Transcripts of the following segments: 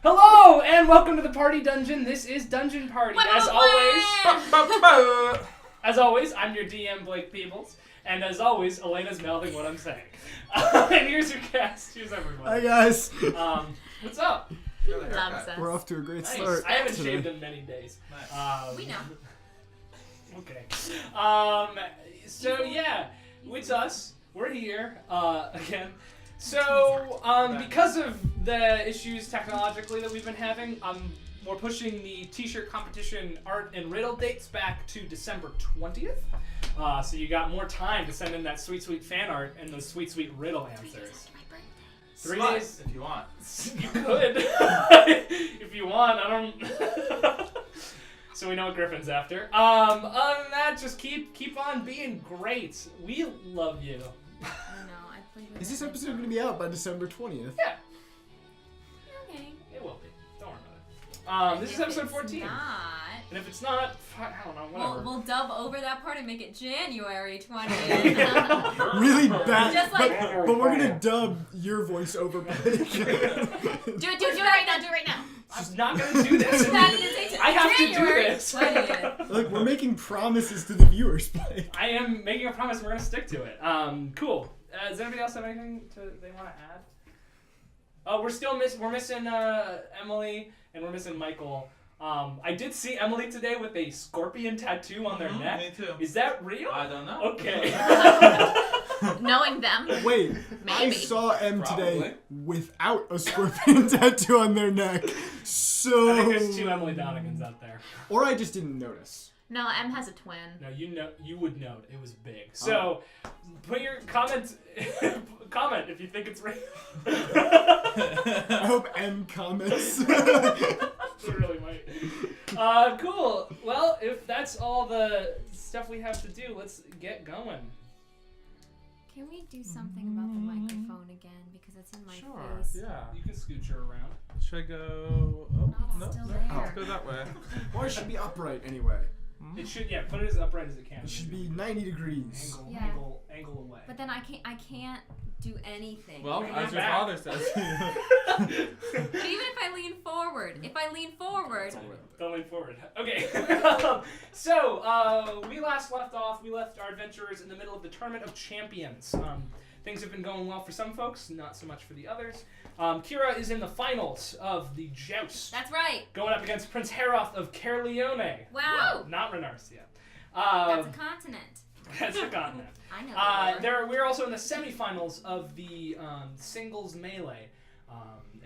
Hello and welcome to the Party Dungeon. This is Dungeon Party. As always, I'm your DM Blake Peebles, and as always, Elena's mouthing what I'm saying. And here's your cast. Here's everyone. Hi guys. What's up? We're off to a great Nice. start. I haven't today. shaved in many days. Nice. We know. Okay. So yeah, it's us. We're here again. So because of the issues technologically that we've been having, we're pushing the t-shirt competition art and riddle dates back to December 20th. So you got more time to send in that sweet, sweet fan art and those sweet, sweet riddle answers. 3 days if you want. You could. If you want. I don't... So we know what Griffin's after. Other than that, just keep on being great. We love you. I know. I played with Is this episode going to be out by December 20th? Yeah. Okay. It will be. Don't worry about it. This is episode 14. Not. And if it's not, I don't know, whatever. We'll dub over that part and make it January 20th. Really bad. Just like- but we're going to dub your voice over Blake. Do it right now. Do it right now. I'm not gonna do this. I have to do this. 20th. Look, we're making promises to the viewers, Blake. I am making a promise. We're gonna stick to it. Cool. Does anybody else have anything they want to add? Oh, we're missing Emily and we're missing Michael. I did see Emily today with a scorpion tattoo on their neck. Me too. Is that real? I don't know. Okay. Knowing them. Wait, I Maybe. saw M today Probably. without a scorpion tattoo on their neck. So... I think there's 2 Emily Donegan's out there. Or I just didn't notice. No, M has a twin. No, you would know it was big. So, put your comment if you think it's real. I hope M comments. It really might. Cool. Well, if that's all the stuff we have to do, let's get going. Can we do something about the microphone again? Because it's in my Sure. face. Yeah. You can scooch her around. Should I go? Oh, It's no. still no. there. Let's go that way. Or it should be upright anyway. It should, yeah, put it as upright as it can. It should be 90 degrees. Yeah. Angle away. But then I can't do anything. Well, Right as now. your father says. But even if I lean forward, Don't lean forward. Okay. So, we last left off. We left our adventurers in the middle of the Tournament of Champions. Things have been going well for some folks, not so much for the others. Kira is in the finals of the joust. That's right. Going up against Prince Heroth of Caerleone. Wow. Not Renarsia. That's a continent. That's the continent. I know. We're also in the semifinals of the singles melee.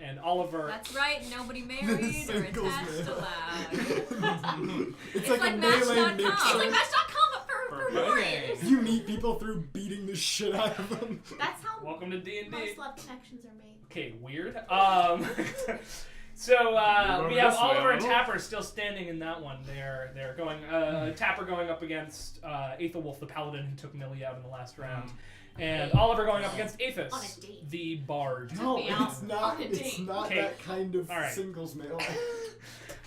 And Oliver... That's right. Nobody married or Singles attached melee. allowed. It's like a Match.com. melee mixture. It's like Match.com, but for warriors. You meet people through beating the shit out of them. That's how Welcome to D&D. most love connections are made. Okay, weird. So we have Oliver and Tapper still standing in that one. They're going Tapper going up against Aethelwolf the Paladin who took Millie out in the last round. And Oliver going up against On Aethys, a date. the bard. No, me out it's not. on a It's date. not Okay. that kind of Alright. singles melee.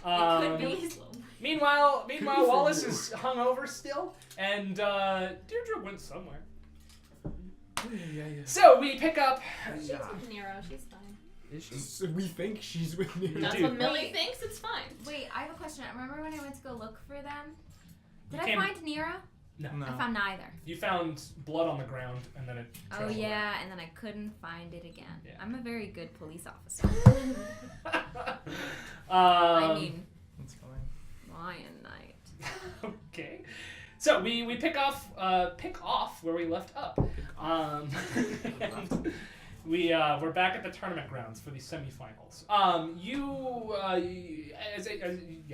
It could be. Meanwhile, Could be Wallace for you. is hungover still, and Deirdre went somewhere. Yeah. So we pick up. She's with Nero. She's fine. Is she? So we think she's with me. You That's do. what Millie Wait. thinks. It's fine. Wait, I have a question. Remember when I went to go look for them? Did You I came- find Nero? No. No. I found neither. You found blood on the ground, and then it. Oh trailed away. yeah, and then I couldn't find it again. Yeah. I'm a very good police officer. I mean, That's fine. Lion Knight. Okay. So we pick off where we left up. And we're back at the tournament grounds for the semifinals.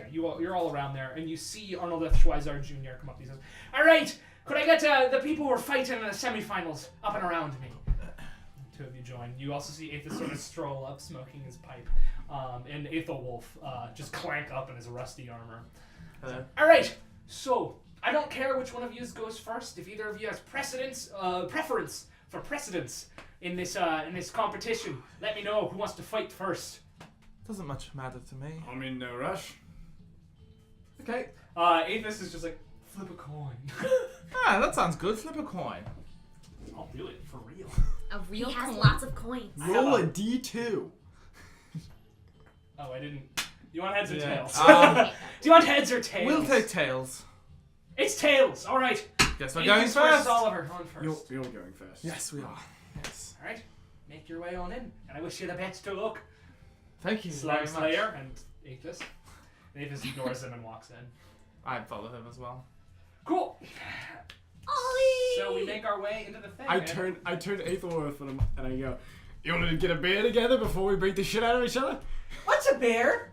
You're all around there, and you see Arnold F. Schweizar Jr. come up. He says, "All right, could I get the people who are fighting in the semifinals up and around me?" The 2 of you join. You also see Aethys sort of stroll up, smoking his pipe, and Aethelwolf just clank up in his rusty armor. Hello. All right, so I don't care which one of you goes first. If either of you has preference for precedence in this competition, let me know who wants to fight first. Doesn't much matter to me. I'm in no rush. Okay. Aethys is just like, flip a coin. Ah, that sounds good. Flip a coin. I'll do it for real. A real He has coin. lots of coins. I have Roll a- a D2. Oh, I didn't. You want heads or Yeah. tails? Um, Do you want heads or tails? We'll take tails. It's tails. All right. Guess we're Ethan's going first. first. Oliver, on first. You're going fast. Yes, we are. Yes. All right. Make your way on in, and I wish you the best of luck. Thank you Slug very much. Slayer and Aethys. And Aethys ignores him and walks in. I follow him as well. Cool. Ollie! So we make our way into the thing. I and- turn to Aethelworth and I go, you want to get a beer together before we beat the shit out of each other? What's a bear?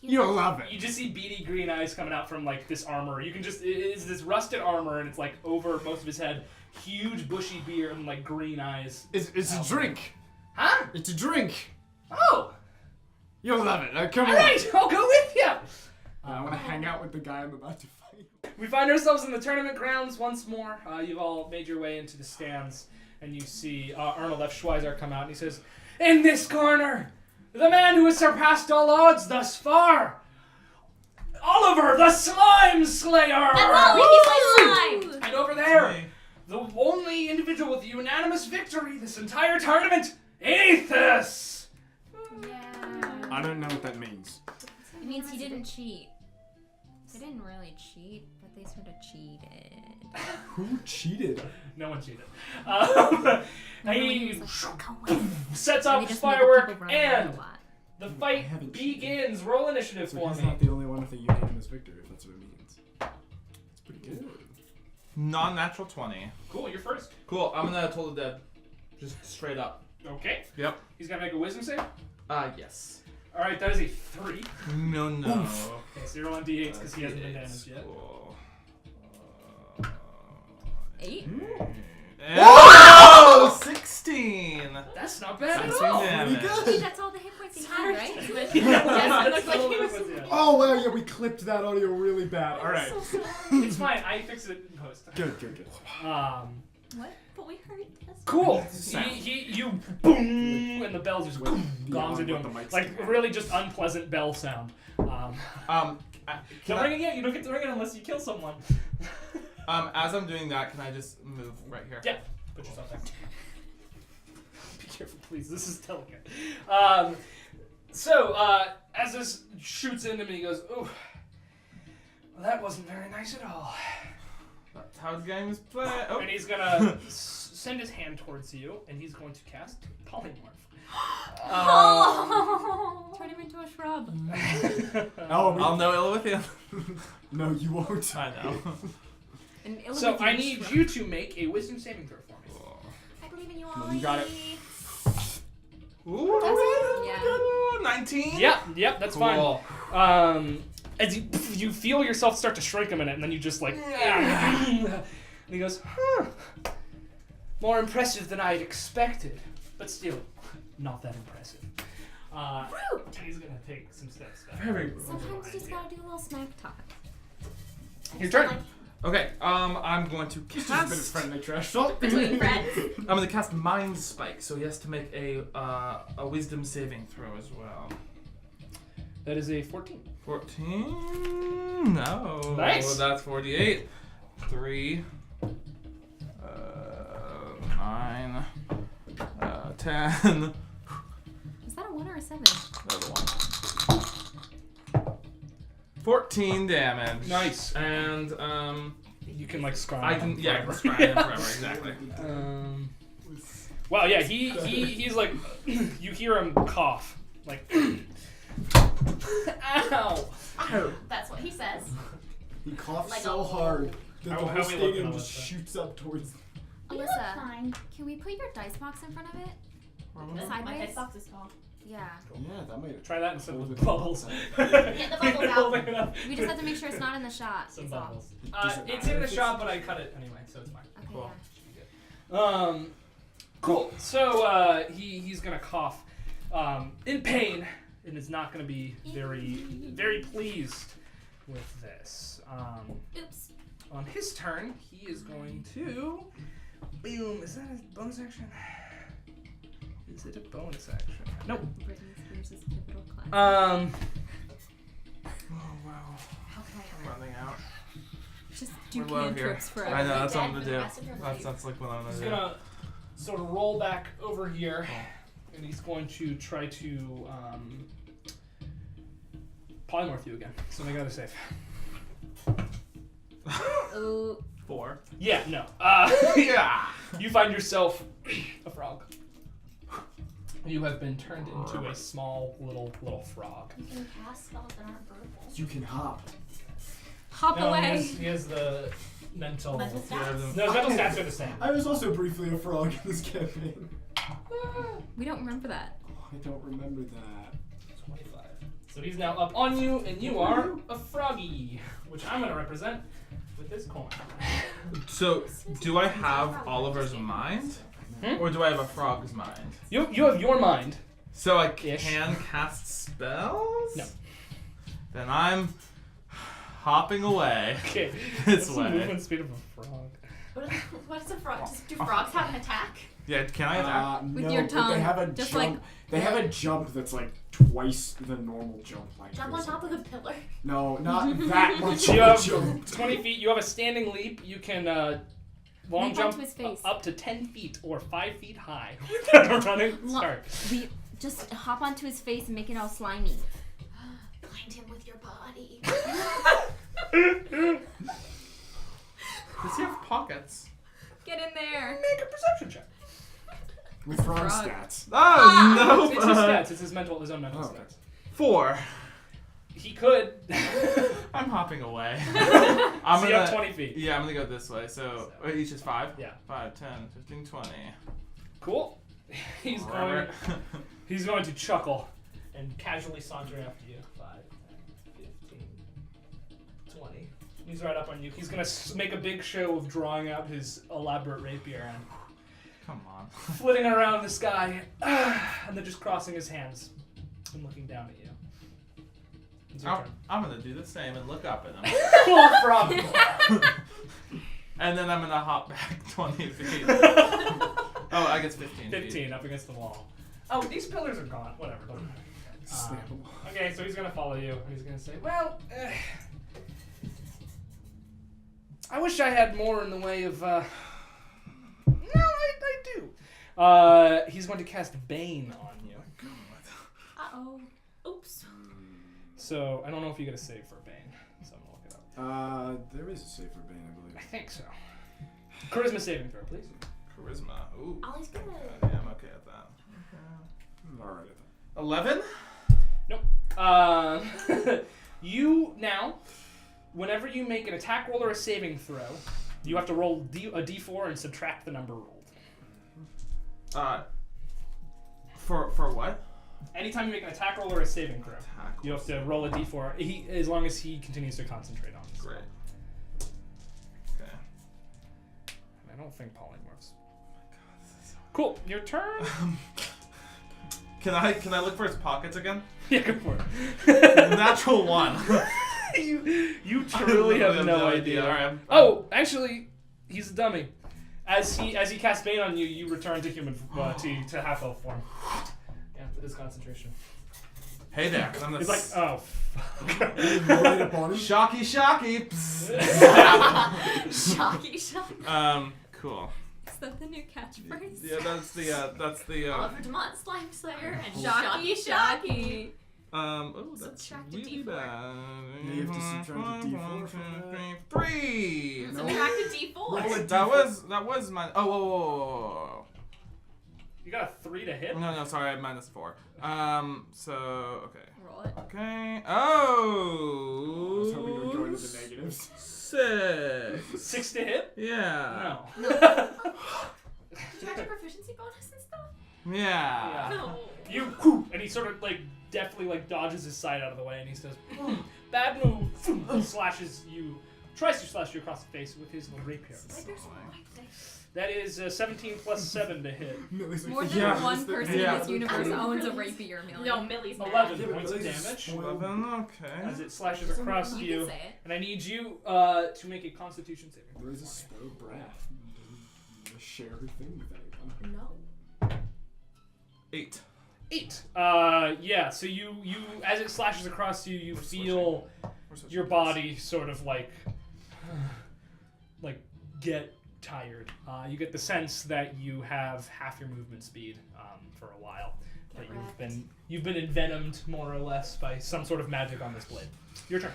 You'll love You it. just see beady green eyes coming out from like this armor. You can just it's this rusted armor and it's like over most of his head. Huge bushy beard and like green eyes. It's a drink. Huh? It's a drink. Oh! You'll love it. Now, come on. Alright, I'll go with you! I want to hang out with the guy I'm about to fight. We find ourselves in the tournament grounds once more. You've all made your way into the stands, and you see Arnold F. Schweizer come out, and he says, "In this corner, the man who has surpassed all odds thus far, Oliver, the Slime Slayer!" That's Ollie, he's my slime! And over there, Hey. the only individual with unanimous victory this entire tournament, Aethys! Yeah. I don't know what that means. It means he didn't cheat. They didn't really cheat, but they sort of cheated. Who cheated? No one cheated. Remember when He was like, "Go away." sets And off they his just made the firework, people run around and a lot. the fight haven't begins. Roll initiative So for he's me. not the only one with a unanimous victory, if that's what it means. It's pretty good. Non-natural 20. Cool, you're first. Cool. I'm gonna Toll the Dead. Just straight up. Okay. Yep. He's gonna make a wisdom save. Yes. All right, that is a 3. No. Okay, so you're rolling d8s because he hasn't been damaged yet. Cool. 8? Oh! 16! That's not bad at 16 all. damage. Pretty Hey, that's all the hit points he had, right? But Yeah, Yes, that's it looked like all he it was- was, yeah. Oh wow, yeah, we clipped that audio really bad. All right. It's fine. I fix it in post. Good. What? But we heard this. Cool. Sound. You boom, and the bells just boom, gongs Beyond into what him. the mic's Like doing. really just unpleasant bell sound. Can Don't I, ring it yet. You don't get to ring it unless you kill someone. as I'm doing that, can I just move right here? Yeah. Put yourself there. Be careful, please. This is delicate. As this shoots into me, he goes, "Ooh, well, that wasn't very nice at all." That's how the game is played. Oh. And he's gonna send his hand towards you, and he's going to cast Polymorph. Turn him into a shrub. Oh, I'll know ill with you. no, you won't. I know. An So I Illinois need shrub. you to make a Wisdom saving throw for me. I believe in you, Come on, Ollie. you got it. Ooh, Yeah. 19? Yep, that's Cool. fine. As you feel yourself start to shrink a minute, and then you just like, and he goes, "Huh, more impressive than I'd expected, but still not that impressive." And he's gonna take some steps back. Very Sometimes you just gotta do a little smack talk. Your turn. Okay, I'm going to Just a bit of cast. friendly trash talk. Between friends. I'm going to cast Mind Spike, so he has to make a Wisdom saving throw as well. That is a 14. 14? No. Nice. That's 48. 3. 9. 10. Is that a 1 or a 7? Another one. 14 damage. Nice. And You can like scry. I him can I can forever. scry him forever, exactly. Well, yeah, he's like, you hear him cough, like, ow. That's what he says. He coughs Like so a- hard that How the are whole we stadium looking, just Alyssa? shoots up towards. You look Alyssa, fine. can we put your dice box in front of it? My Sideways? headbox is tall. Yeah. Yeah, that might. Try that instead Hold of it bubbles. up. Get the bubbles out. Holding it up. We just have to make sure it's not in the shot. Some is all. bubbles. Does it It's matter in the if shot, it's- but I cut it anyway, so it's fine. Okay, Cool. yeah. Cool. So he's gonna cough in pain, and is not gonna be very pleased with this. Oops. On his turn, he is going to boom. Is that a bonus action? Is it a bonus action? Nope. Britney Spears' pivotal class. Oh wow. Okay. I'm running out. Just do We're low here. cantrips forever. I know, that's what I'm Dead gonna for the do. rest of your life. That's like what I'm He's gonna do. gonna sort of roll back over here, and he's going to try to polymorph you again. So make another save. Ooh. 4. Yeah, no. Yeah. You find yourself a frog. You have been turned into a small little frog. You can cast spells that aren't verbal. You can hop. Hop No, away. he has the mental. Mental stats. No, his mental stats are the same. I was also briefly a frog in this campaign. We don't remember that. Oh, I don't remember that. 25. So he's now up on you, and you are a froggy, which I'm going to represent with this coin. So, do I have Oliver's mind? Or do I have a frog's mind? You have your mind. So I Ish. can cast spells? No. Then I'm hopping away Okay. this What's the way. movement speed of a frog? What is a frog? Do frogs have an attack? Yeah, can I attack? With no, your but tongue, they have a just jump. like- They have a jump that's like twice the normal jump. Like Jump on top of the pillar. No, not that much You of a have jump. 20 feet. You have a standing leap. You can long Leap jump onto his face. up to 10 feet or 5 feet high. Running. Start. Just hop onto his face and make it all slimy. Blind him with your body. Does he have pockets? Get in there. Make a perception check. With frog frog. stats. Oh, no! It's his stats. It's his his own mental Oh, okay. stats. 4. He could. I'm hopping away. So you have 20 feet. Yeah, I'm gonna go this way. So, wait, each is 5? Yeah. 5, 10, 15, 20. Cool. He's going. He's going to chuckle and casually saunter after you. 5, 10, 15, 20. He's right up on you. He's gonna make a big show of drawing out his elaborate rapier and Come on. flitting around the sky, and then just crossing his hands and looking down at you. It's your turn. I'm gonna do the same and look up at him. Cool frog. And then I'm gonna hop back 20 feet. Oh, I guess 15 feet. 15 up against the wall. Oh, these pillars are gone. Whatever. Doesn't matter. Snappable. Okay, so he's gonna follow you. And he's gonna say, "Well, I wish I had more in the way of." No, I do. He's going to cast Bane on you. Uh-oh. Oops. So I don't know if you get a save for Bane. So I'm gonna look it up. There is a save for Bane, I believe. I think so. Charisma saving throw, please. Charisma. Ooh. Ollie's gonna. Yeah, I'm okay at that. Alright. 11? You now, whenever you make an attack roll or a saving throw, you have to roll a d4 and subtract the number rolled. For what? Anytime you make an attack roll or a saving throw, Attack you have to roll a d4. As long as he continues to concentrate on this. Great. Okay. I don't think polymorphs. Cool. Your turn. Can I look for his pockets again? Yeah, go for it. Natural 1. you truly have no idea. All right, Oh, actually, he's a dummy. As he casts Bane on you, you return to human to half elf form. Yeah, with his concentration. Hey there, 'cause I'm the He's like, oh, fuck. Right up on him. shocky shocky. Shocky, shocky. Cool. Is that the new catchphrase? Yeah, that's the Oliver Demont, Slime Slayer, and Shocky, shocky. oh, that's Subtract a really D4. bad. You have to subtract a D4 from that. 3. No. Subtract a D4. Roll a That was my. Oh, whoa. You got a 3 to hit? No, sorry, I had -4. So okay. Roll it. Okay. I Oh. was hoping you would go into the negatives. 6. 6 to hit? Yeah. No. Did you have a proficiency bonus and stuff? Yeah. No. You, and he sort of like deftly dodges his side out of the way, and he says, "Bad move." He slashes you, tries to slash you across the face with his little rapier. That is 17 plus 7 to hit. Millie's like, More than Yeah. one person Yeah. in this universe owns a rapier, Millie. No, Millie's mad. 11 Yeah, but points of Millie's damage spoiled. 11. Okay. as it slashes across You you, can say it. and I need you to make a Constitution saving throw. Millie's a spoiled brat. Doesn't share her thing with anyone. No. 8. 8. Yeah. So you as it slashes across you, you feel your body sort of like get tired. You get the sense that you have half your movement speed for a while. that wrecked. you've been envenomed more or less by some sort of magic on this blade. Your turn.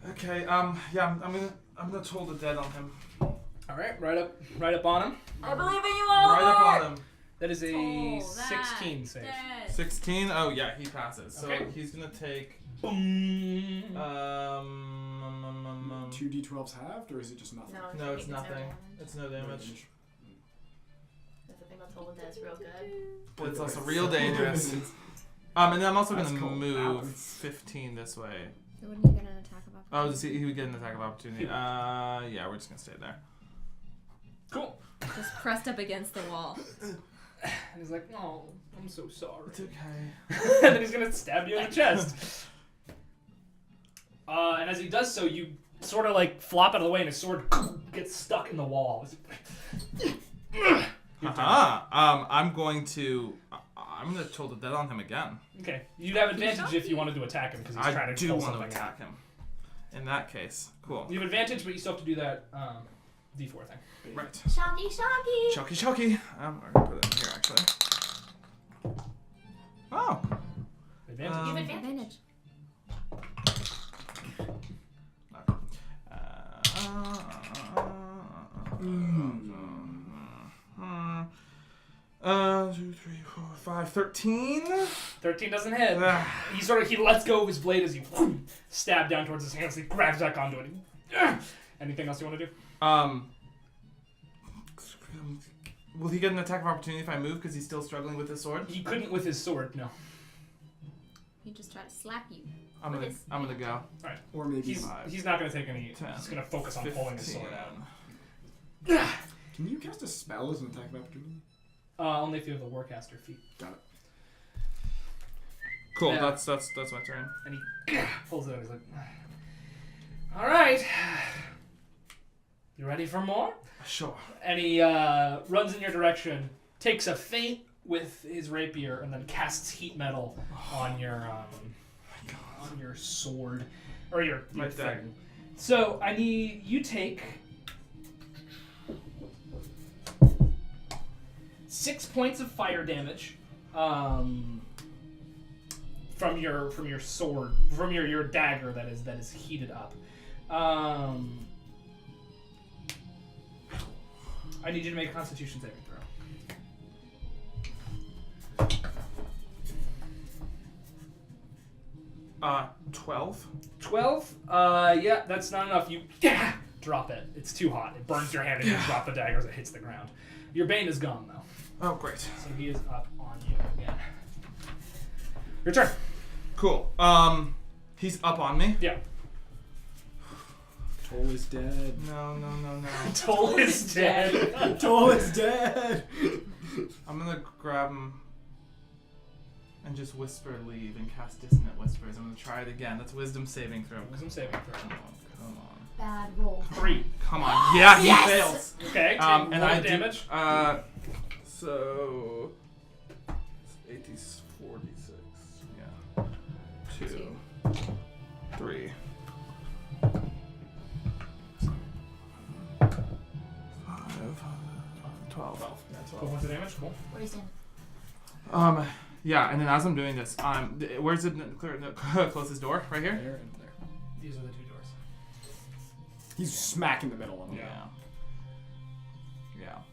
Okay. Yeah. I'm gonna toll the dead on him. All right, right up on him. I believe in you all. Right up on him. That is a Oh, that 16 save. dead. 16. Oh yeah, he passes. So Okay. he's gonna take. Boom. 2d12s halved, or is it just nothing? No, it's no nothing. damage. It's no damage. That's the thing about Toll Dead, it's real good. But it's also real dangerous. And then I'm also That's gonna called move balance. 15 this way. So wouldn't you get an attack of Oh, opportunity? he would get an attack of opportunity. Yeah, we're just gonna stay there. Cool. Just pressed up against the wall. And he's like, oh, I'm so sorry. It's okay. And then he's gonna stab you in the chest. And as he does so, you sort of like flop out of the way, and his sword gets stuck in the wall. I'm gonna toll the dead on him again. Okay, you'd have advantage if you wanted to attack him because he's trying I to do pull want to something out. attack him. In that case, cool. You have advantage, but you still have to do that D4 thing. Right. Shocky, shocky. Choky, choky. I'm gonna put it in here actually. Oh. Advantage. You have Um, advantage. Okay. 2, 3, 4, 5, 13. 13 doesn't hit. He lets go of his blade as you stab down towards his hands. He grabs back onto it. Anything else you want to do? Will he get an attack of opportunity if I move because he's still struggling with his sword? He couldn't with his sword. No. He just tried to slap you. I'm gonna go. Or maybe He's not going to take any. 10, He's going to focus on pulling his sword 15. out. Can you cast a spell as an attack of opportunity? Only if you have the Warcaster feat. Got it. Cool. Yeah. That's my turn. And he pulls it out. He's like, all right. You ready for more? Sure. And he runs in your direction, takes a feint with his rapier, and then casts heat metal on your sword or your Right there. thing. So I need you take 6 points of fire damage from your sword, from your dagger that is heated up. I need you to make a Constitution saving throw. 12. 12? Yeah, that's not enough. You drop it. It's too hot. It burns your hand and you drop the dagger as it hits the ground. Your Bane is gone, though. Oh, great. So he is up on you again. Your turn. Cool. He's up on me. Yeah. Toll is dead. No. Toll is dead. Toll is dead! I'm gonna grab him and just whisper leave and cast dissonant whispers. I'm gonna try it again. That's wisdom saving throw. Wisdom saving throw. Come on. Bad roll. 3. Come on. Yeah, he Yes! fails. Okay. And roll I the damage. So 80's 46. Yeah. 2, 3. 5, 12. 12. Yeah, 12 points of damage. Cool. What are you saying? Yeah, and then as I'm doing this, where's the closest door? Right here? There and there. These are the 2 doors. He's smack in the middle of them. Yeah.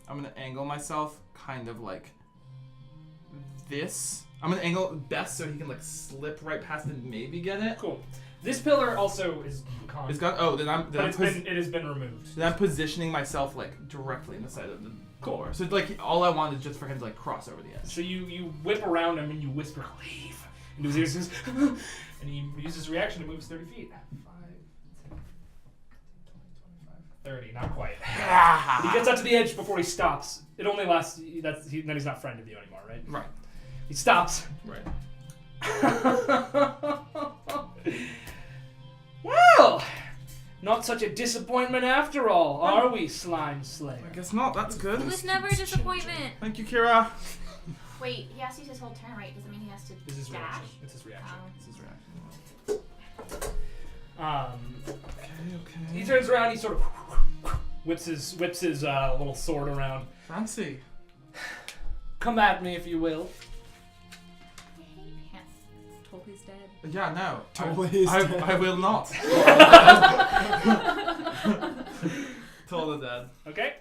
I'm gonna angle myself kind of like this. I'm gonna angle it best so he can like slip right past and maybe get it. Cool. This pillar also is gone. It's got. Oh, then it has been removed. Then I'm positioning myself like directly in the side of the door. So like all I want is just for him to like cross over the edge. So you whip around him and you whisper, leave. And his ears and he uses reaction to move 30 feet. 5, 10, 20, 25, 30. Not quite. But he gets up to the edge before he stops. It only lasts. Then he's not friend of you anymore, right? Right. He stops. Right. Well, not such a disappointment after all, are we, Slime Slayer? I guess not. That's good. It was never a disappointment. Thank you, Kira. Wait, he has to use his whole turn, right? Doesn't mean he has to This is dash? reaction. It's his reaction. This is reaction. Okay. He turns around. He sort of whips his little sword around. Fancy. Come at me if you will. Totally dead. Yeah, no. Totally I will not. Totally dead. Okay.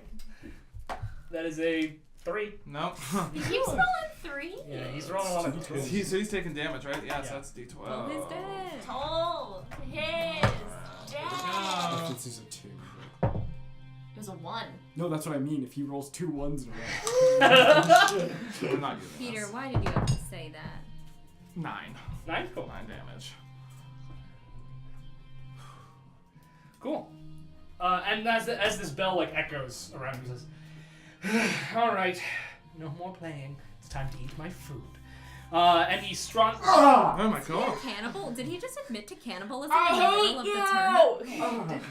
That is a 3. Nope. He keeps rolling 3. Yeah, he's rolling a lot of d12s. He's taking damage, right? Yeah, so Yeah. that's D12. Totally dead. Toll his dead. This is a 2. It was a 1. No, that's what I mean. If he rolls 2 1s in a row. We're not using Peter, this. why did you have to say that? 9. 9? Cool. 9 damage. Cool. And as this bell like echoes around, he says, "All right, no more playing. It's time to eat my food." And he's strong. Oh my god. Cannibal? Did he just admit to cannibalism I in the middle hate of you. the tournament?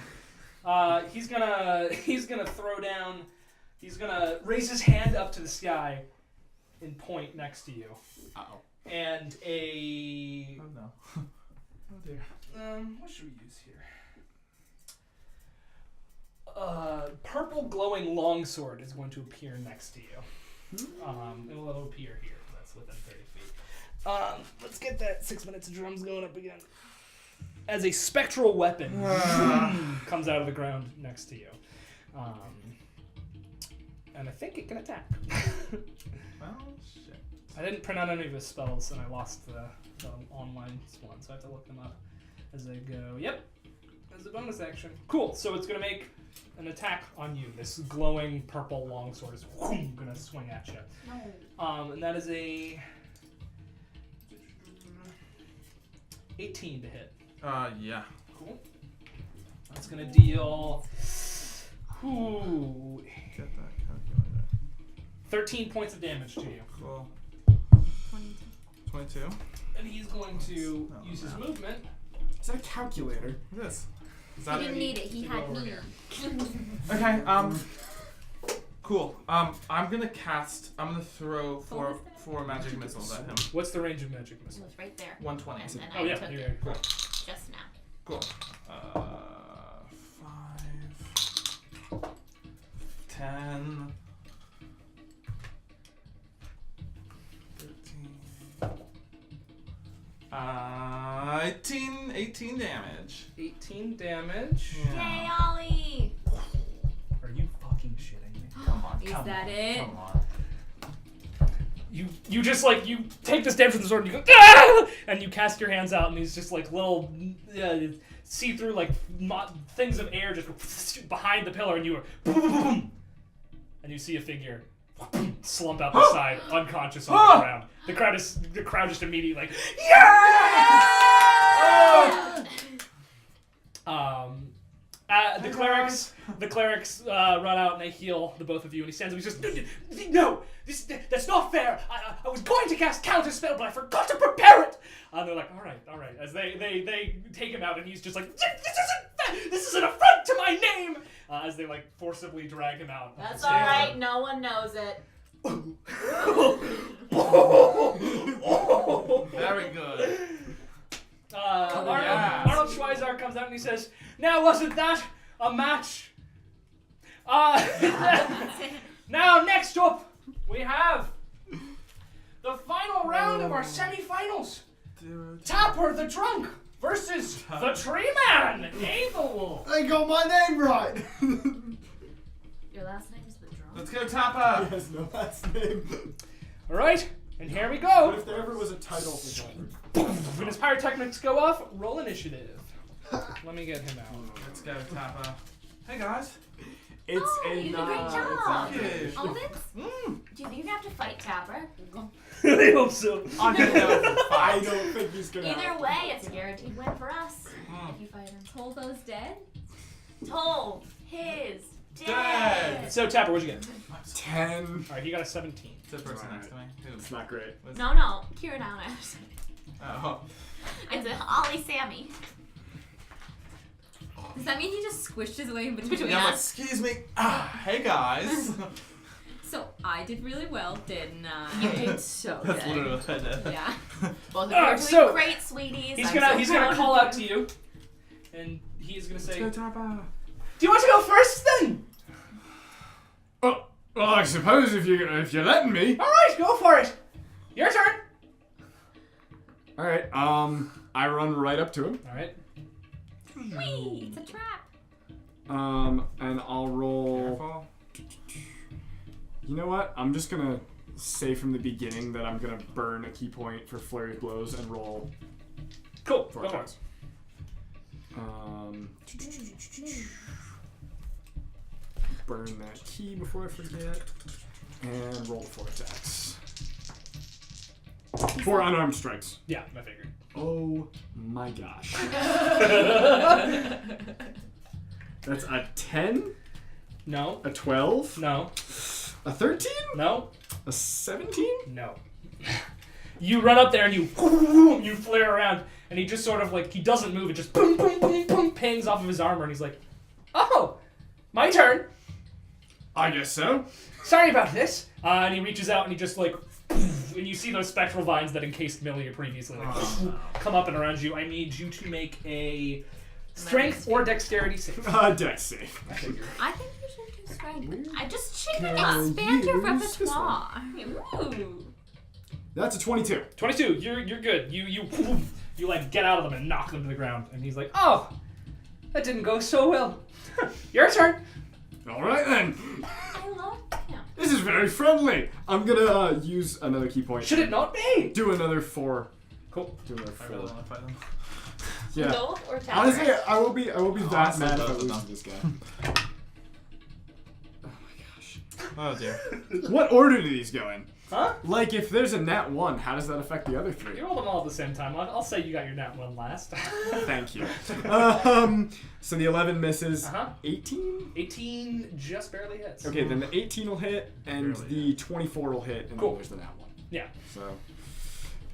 He's gonna throw down. He's gonna raise his hand up to the sky, and point next to you. Uh-oh. And a Oh no. Oh dear. what should we use here? Purple glowing longsword is going to appear next to you. It'll appear here. That's within 30 feet. Let's get that 6 minutes of drums going up again. As a spectral weapon comes out of the ground next to you. And I think it can attack. Well, shit. I didn't print out any of his spells, and I lost the online one, so I have to look them up as I go. Yep, as a bonus action. Cool, so it's going to make an attack on you. This glowing purple longsword is going to swing at you. No. And that is a 18 to hit. Yeah. Cool. That's going to deal... Ooh, Get that calculator. 13 points of damage to you. Cool. 22. 22. And he's going to use his movement. Is that a calculator? What is this? Is He that didn't it? need it. He to go had over me. here. Okay, cool. I'm gonna throw four magic missiles at him. What's the range of magic It missile? was right there. 120. And then Oh I yeah, took yeah, it cool. just now. Cool. 5, 10, 13, 18 damage. 18 damage. Yay, Ollie! Are you fucking shitting me? Come on. Is come that on, it? Come on. You just like you take this damage from the sword and you go ah! And you cast your hands out and these just like little see through like things of air just go behind the pillar and you are boom, boom, boom, boom. And you see a figure slump out the side unconscious on the ground. The crowd just immediately like yeah! The clerics run out and they heal the both of you, and he stands up. He says, "No, that's not fair. I was going to cast counter spell, but I forgot to prepare it." And they're like, "All right." As they take him out, and he's just like, "This is an affront to my name." As they like forcibly drag him out. That's alright, no one knows it. Very good. Arnold Schweizar comes out and he says, "Now wasn't that a match?" Now next up, we have the final round of our semi-finals. Tapper the Drunk versus the Tree Man, Abel. I got my name right! Your last name is the Drunk? Let's go, Tapper. He has no last name. All right, and here we What go. if there ever was a title for Jeopardy? When his pyrotechnics go off, roll initiative. Let me get him out. Let's go, Tapper. Hey, guys. It's Oh, a you did a great nine. job. Exactly. Owens? Do you think you have to fight Tapper? I hope so. I'm gonna go for I 5. don't think he's gonna Either have way, it's a guaranteed win for us. If you fight him. Toll those dead? Toll his Dead. dead. So Tapper, what'd you get? 10. All right, he got a 17. The person next to me. Who? It's not great. No, Kieran Allen. Oh. It's an Ollie Sammy. Does that mean he just squished his way in between Yeah, but us? excuse me. Hey, guys. So I did really well, didn't I? You did so That's good. literally what I did. Yeah. Both of you are doing so great, sweeties. He's I'm gonna so proud call of out to you, and he's gonna say, Let's go, Tapper. "Do you want to go first then?" Oh, well, I suppose if you're letting me. All right, go for it. Your turn. All right. I run right up to him. All right. Whee! It's a trap. And I'll roll. Careful. You know what? I'm just gonna say from the beginning that I'm gonna burn a key point for flurry of blows and roll Cool. 4 Go for attacks. Burn that key before I forget, and roll 4 attacks. 4 unarmed strikes. Yeah, I figured. Oh my gosh. That's a 10, No. a 12, No. a 13, No. a 17. No. You run up there and you flare around, and he just sort of like, he doesn't move, it just boom, boom, boom, boom, pings off of his armor, and he's like, oh, my turn. I guess so. Sorry about this. And he reaches out and he just like, and you see those spectral vines that encased Milia previously like, come up and around you. I need you to make a strength or dexterity save. Dex save. I figured. I think you should do strength. I just Can expand your use this repertoire. Ooh. That's a 22. 22. You're good. You like get out of them and knock them to the ground. And he's like, oh, that didn't go so well. Your turn. All right then. I love him. This is very friendly. I'm gonna use another key point. Should it not be? Do another 4. Cool. Do another I really 4. want to fight them. Yeah. No or Tapper? Honestly, I will be that Honestly, mad if I both of lose them. to this guy. Oh my gosh. Oh dear. What order do these go in? Huh? Like, if there's a nat 1, how does that affect the other 3? You roll them all at the same time. I'll say you got your nat one last. Thank you. So the 11 misses. Uh-huh. 18? 18 just barely hits. Okay, then the 18 will hit, and Barely, the 24 will hit, and Cool. then there's the nat 1. Yeah. So,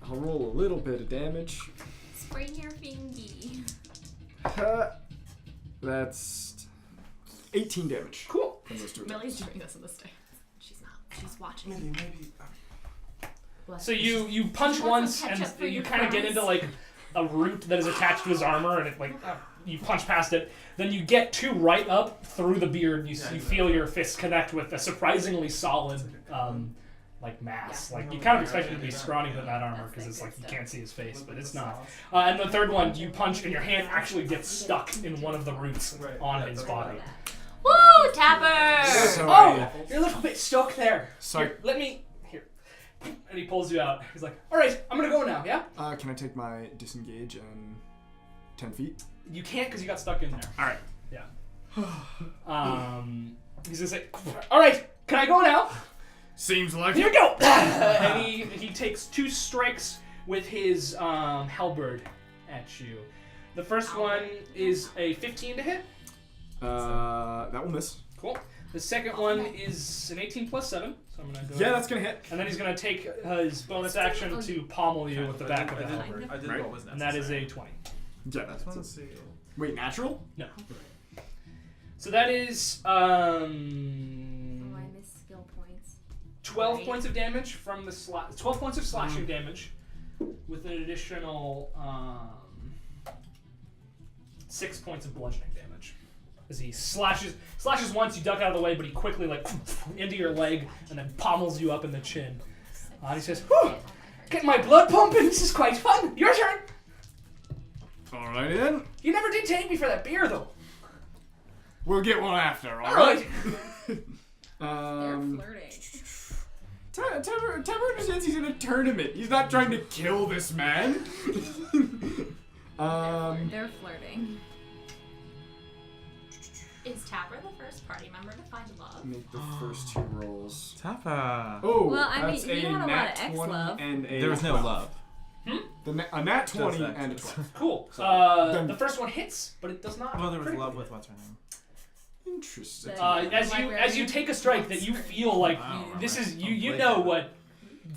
I'll roll a little bit of damage. Spring your fingy. That's 18 damage Cool. from those 2 attacks. Millie's doing this on the stairs. She's not. She's watching. Maybe. So you punch Want once some and ketchup for you your kind of get fries? into like a root that is attached to his armor and it like you punch past it. Then you get 2 right up through the beard. You feel your fists connect with a surprisingly solid like mass. Yeah. Like you kind of expect it to be scrawny with that armor because it's like you can't see his face, but it's not. And the third one, you punch and your hand actually gets stuck in one of the roots on his body. Woo, Tapper! So Oh, you're a little bit stuck there. Sorry. Here, let me here. And he pulls you out. He's like, "All right, I'm gonna go now. Yeah." Can I take my disengage and 10 feet? You can't because you got stuck in there. All right. He's gonna say, "All right, can I go now?" Seems like Here we go. And he takes 2 strikes with his halberd at you. The first one is a 15 to hit. That will miss. Cool. The second one is an 18 plus 7. So I'm gonna go. Yeah, that's gonna hit. And then he's gonna take his bonus action to pommel you with the back of the halberd. I did Right. what was And necessary. that is a 20. Yeah, I that's just want to see. Wait, natural? No. So that is Oh, I missed skill points. 12 Right. points of damage from the 12 points of slashing damage with an additional 6 points of bludgeoning damage. As he slashes once, you duck out of the way, but he quickly like into your leg and then pommels you up in the chin. And he says, "Whew, getting my blood pumping. This is quite fun. Your turn." Alrighty then. You never did take me for that beer though. We'll get one after, All right. They're flirting. Trevor understands he's in a tournament. He's not trying to kill this man. They're flirting. Is Tapper the first party member to find love? Make the first 2 rolls. Tapper. Oh, Well, I that's mean, you a had a lot nat of 20 ex-love. and a There was no 12. love. A nat 20 Just and a extras. 12. Cool. Then- The first one hits, but it does not. Well, there was critically love hit. with what's her name. Interesting. As you take a strike that you feel like this is you know what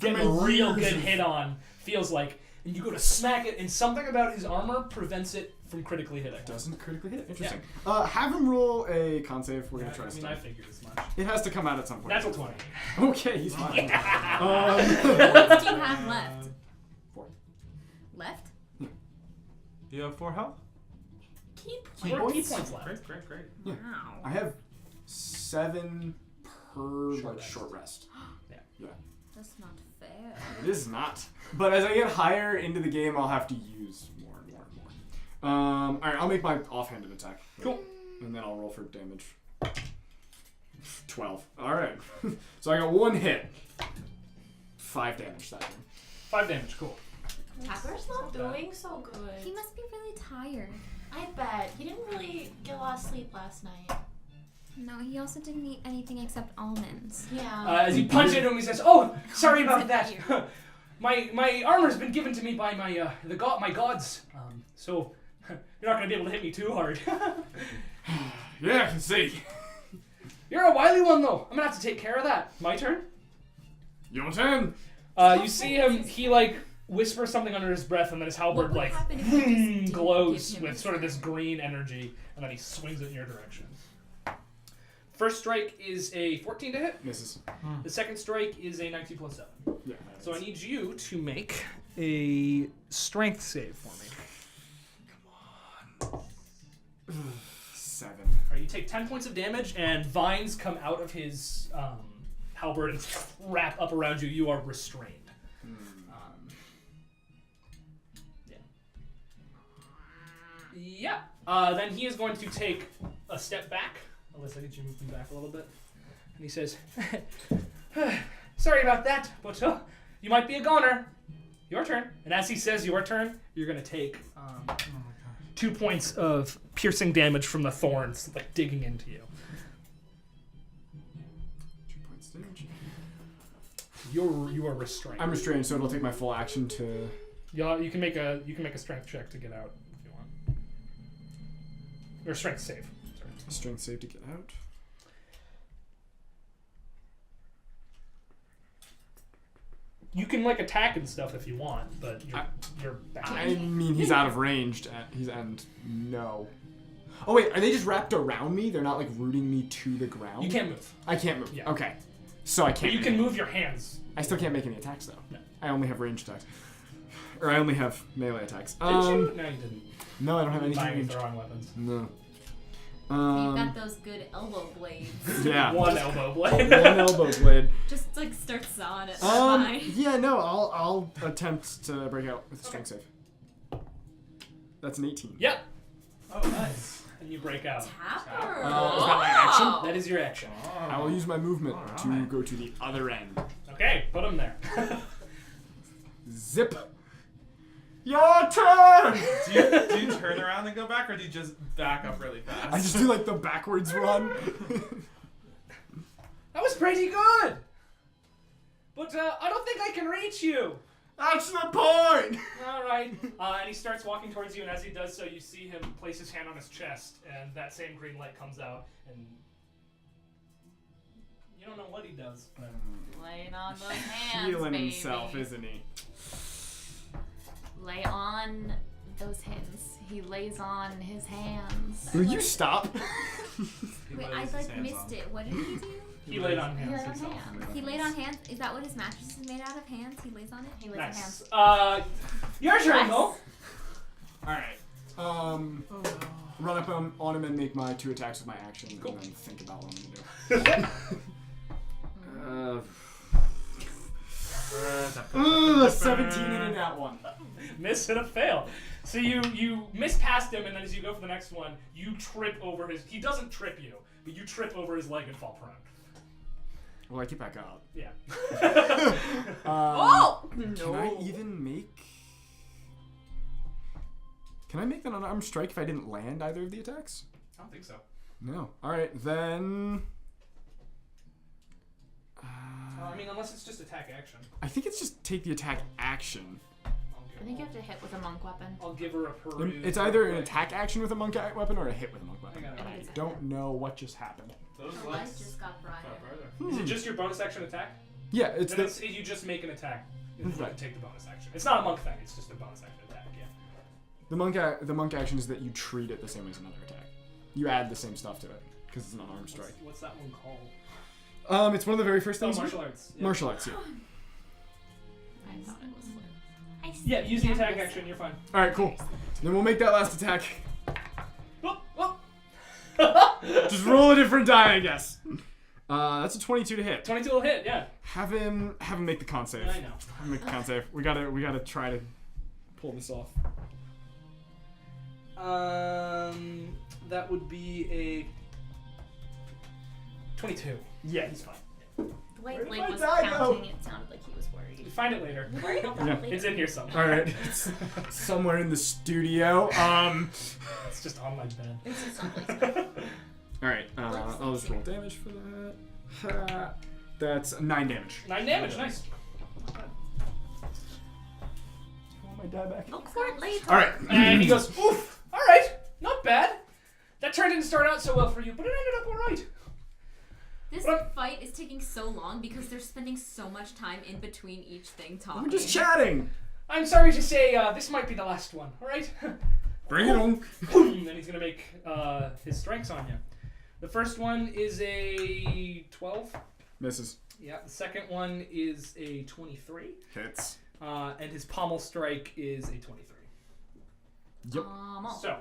getting a real good hit on feels like, and you go to smack it, and something about his armor prevents it from critically hitting. Doesn't critically hit. Interesting. Have him roll a con save. We're gonna try to I start. figured as much. It has to come out at some point. Natural 20. Okay, he's fine. What do you have left? 4. Left? You have 4 health? Keep Key Four key points? points left. Great. Yeah. Wow. I have 7 per Short like rest. short rest. That's not fair. bad. It is not. But as I get higher into the game, I'll have to use more and more and more. Alright, I'll make my offhanded attack. Cool. And then I'll roll for damage. 12. Alright. So I got 1 hit. 5 damage that time. 5 damage. Cool. Pepper's not doing so He good. must be really tired. I bet. He didn't really get a lot of sleep last night. No, he also didn't eat anything except almonds. Yeah. As you punch into him, he says, "Oh, sorry about that. my armor's been given to me by my gods. So you're not gonna be able to hit me too hard. Yeah, I can see. You're a wily one, though. I'm gonna have to take care of that. My turn. Your turn. You see him. He like whispers something under his breath, and then his halberd What would like happen if you just didn't glows give him with sort of this green energy, and then he swings it in your direction. First strike is a 14 to hit. Misses. The second strike is a 19 plus 7. Yeah. So I need you to make a strength save for me. 7. Alright, you take 10 points of damage, and vines come out of his halberd and wrap up around you. You are restrained. Yeah. Then he is going to take a step back. Alyssa, did you move him back a little bit? And he says, "Sorry about that, but you might be a goner. Your turn." And as he says your turn, you're going to take 2 points of piercing damage from the thorns, like digging into you. 2 points damage. You are restrained. I'm restrained, so it'll take my full action to. Yeah, you can make a strength check to get out if you want, or strength save. Sorry. Strength save to get out. You can like attack and stuff if you want, but you're back. I mean, he's out of range. And no. Oh wait, are they just wrapped around me? They're not like rooting me to the ground. You can't move, I can't move. Yeah. Okay. So I but can't. you can move your hands. I still can't make any attacks though. No. I only have ranged attacks. Or I only have melee attacks. Did you? No, you didn't. No, I don't have Buying anything. with the wrong weapons. No. You've got those good elbow blades. Yeah. One elbow blade. One elbow blade. Just like start sawing it. Fine. Yeah, no, I'll attempt to break out with a strength save. That's an 18. Yep. Oh, nice. And you break out. Tapper. Is that my action? That is your action. I will use my movement to Alright. go to the other end. Okay, put him there. Zip. Your turn! Do you turn around and go back, or do you just back up really fast? I just do like the backwards run. That was pretty good. But I don't think I can reach you. That's the point! All right. And he starts walking towards you, and as he does so, you see him place his hand on his chest, and that same green light comes out, and you don't know what he does. But Laying on those hands, Healing baby. himself, isn't he? Lay on those hands. He lays on his hands. Will you stop? Wait, I like missed it. What did he do? he laid on He hands laid on himself. hands. He laid on hands. Is that what his mattress is made out of? Hands? He lays on it. He lays on hands. Nice. Your turn, though. Alright. Oh, no. Run up on him and make my 2 attacks with my action, Cool. and then think about what I'm gonna do. 17 and a nat 1. Miss and a fail. So you miss past him, and then as you go for the next one, you trip over his. He doesn't trip you, but you trip over his leg and fall prone. Well, I get back up. Yeah. Oh! Can I even make... Can I make an unarmed strike if I didn't land either of the attacks? I don't think so. No. Alright, then... I mean, unless it's just attack action. I think it's just take the attack action. I think you have to hit with a monk weapon. I'll give her a peruse. It's either an attack action with a monk weapon or a hit with a monk weapon. I got it. I think it's a Don't know what just happened. Those Her leg legs just got brighter. got brighter. Is it just your bonus action attack? Yeah, it's Then the... you just make an attack. You Right. take the bonus action. It's not a monk thing. It's just a bonus action attack. Yeah. The monk action is that you treat it the same as another attack. You add the same stuff to it because it's an unarmed strike. What's that one called? It's one of the very first Oh, things. martial arts. Yeah. Martial arts, yeah. I thought it was lit. Yeah, use the attack action. You're fine. All right, cool. Then we'll make that last attack. Oh, oh. Just roll a different die, I guess. That's a 22 to hit. 22 will hit, yeah. Have him make the con save. I know. Have him make the con save. We gotta try to pull this off. That would be a 22. Yeah, he's fine. The way Where did Blake my was die go? counting, it sounded like he was worried. You find it later. Worried about Yeah. that later. It's in here somewhere. All right, it's somewhere in the studio. It's just on my bed. It's just someplace. All right, I'll just roll damage for that. That's 9 damage. 9 damage, nice. I want my die back. Look for it later. All right, And he goes, oof, alright, not bad. That turn didn't start out so well for you, but it ended up alright. This What? fight is taking so long because they're spending so much time in between each thing talking. We're just chatting. I'm sorry to say, this might be the last one, alright? Bring it on. And he's gonna make his strengths on you. The first one is a 12. Misses. Yeah, the second one is a 23. Hits. And his pommel strike is a 23. Yep. So,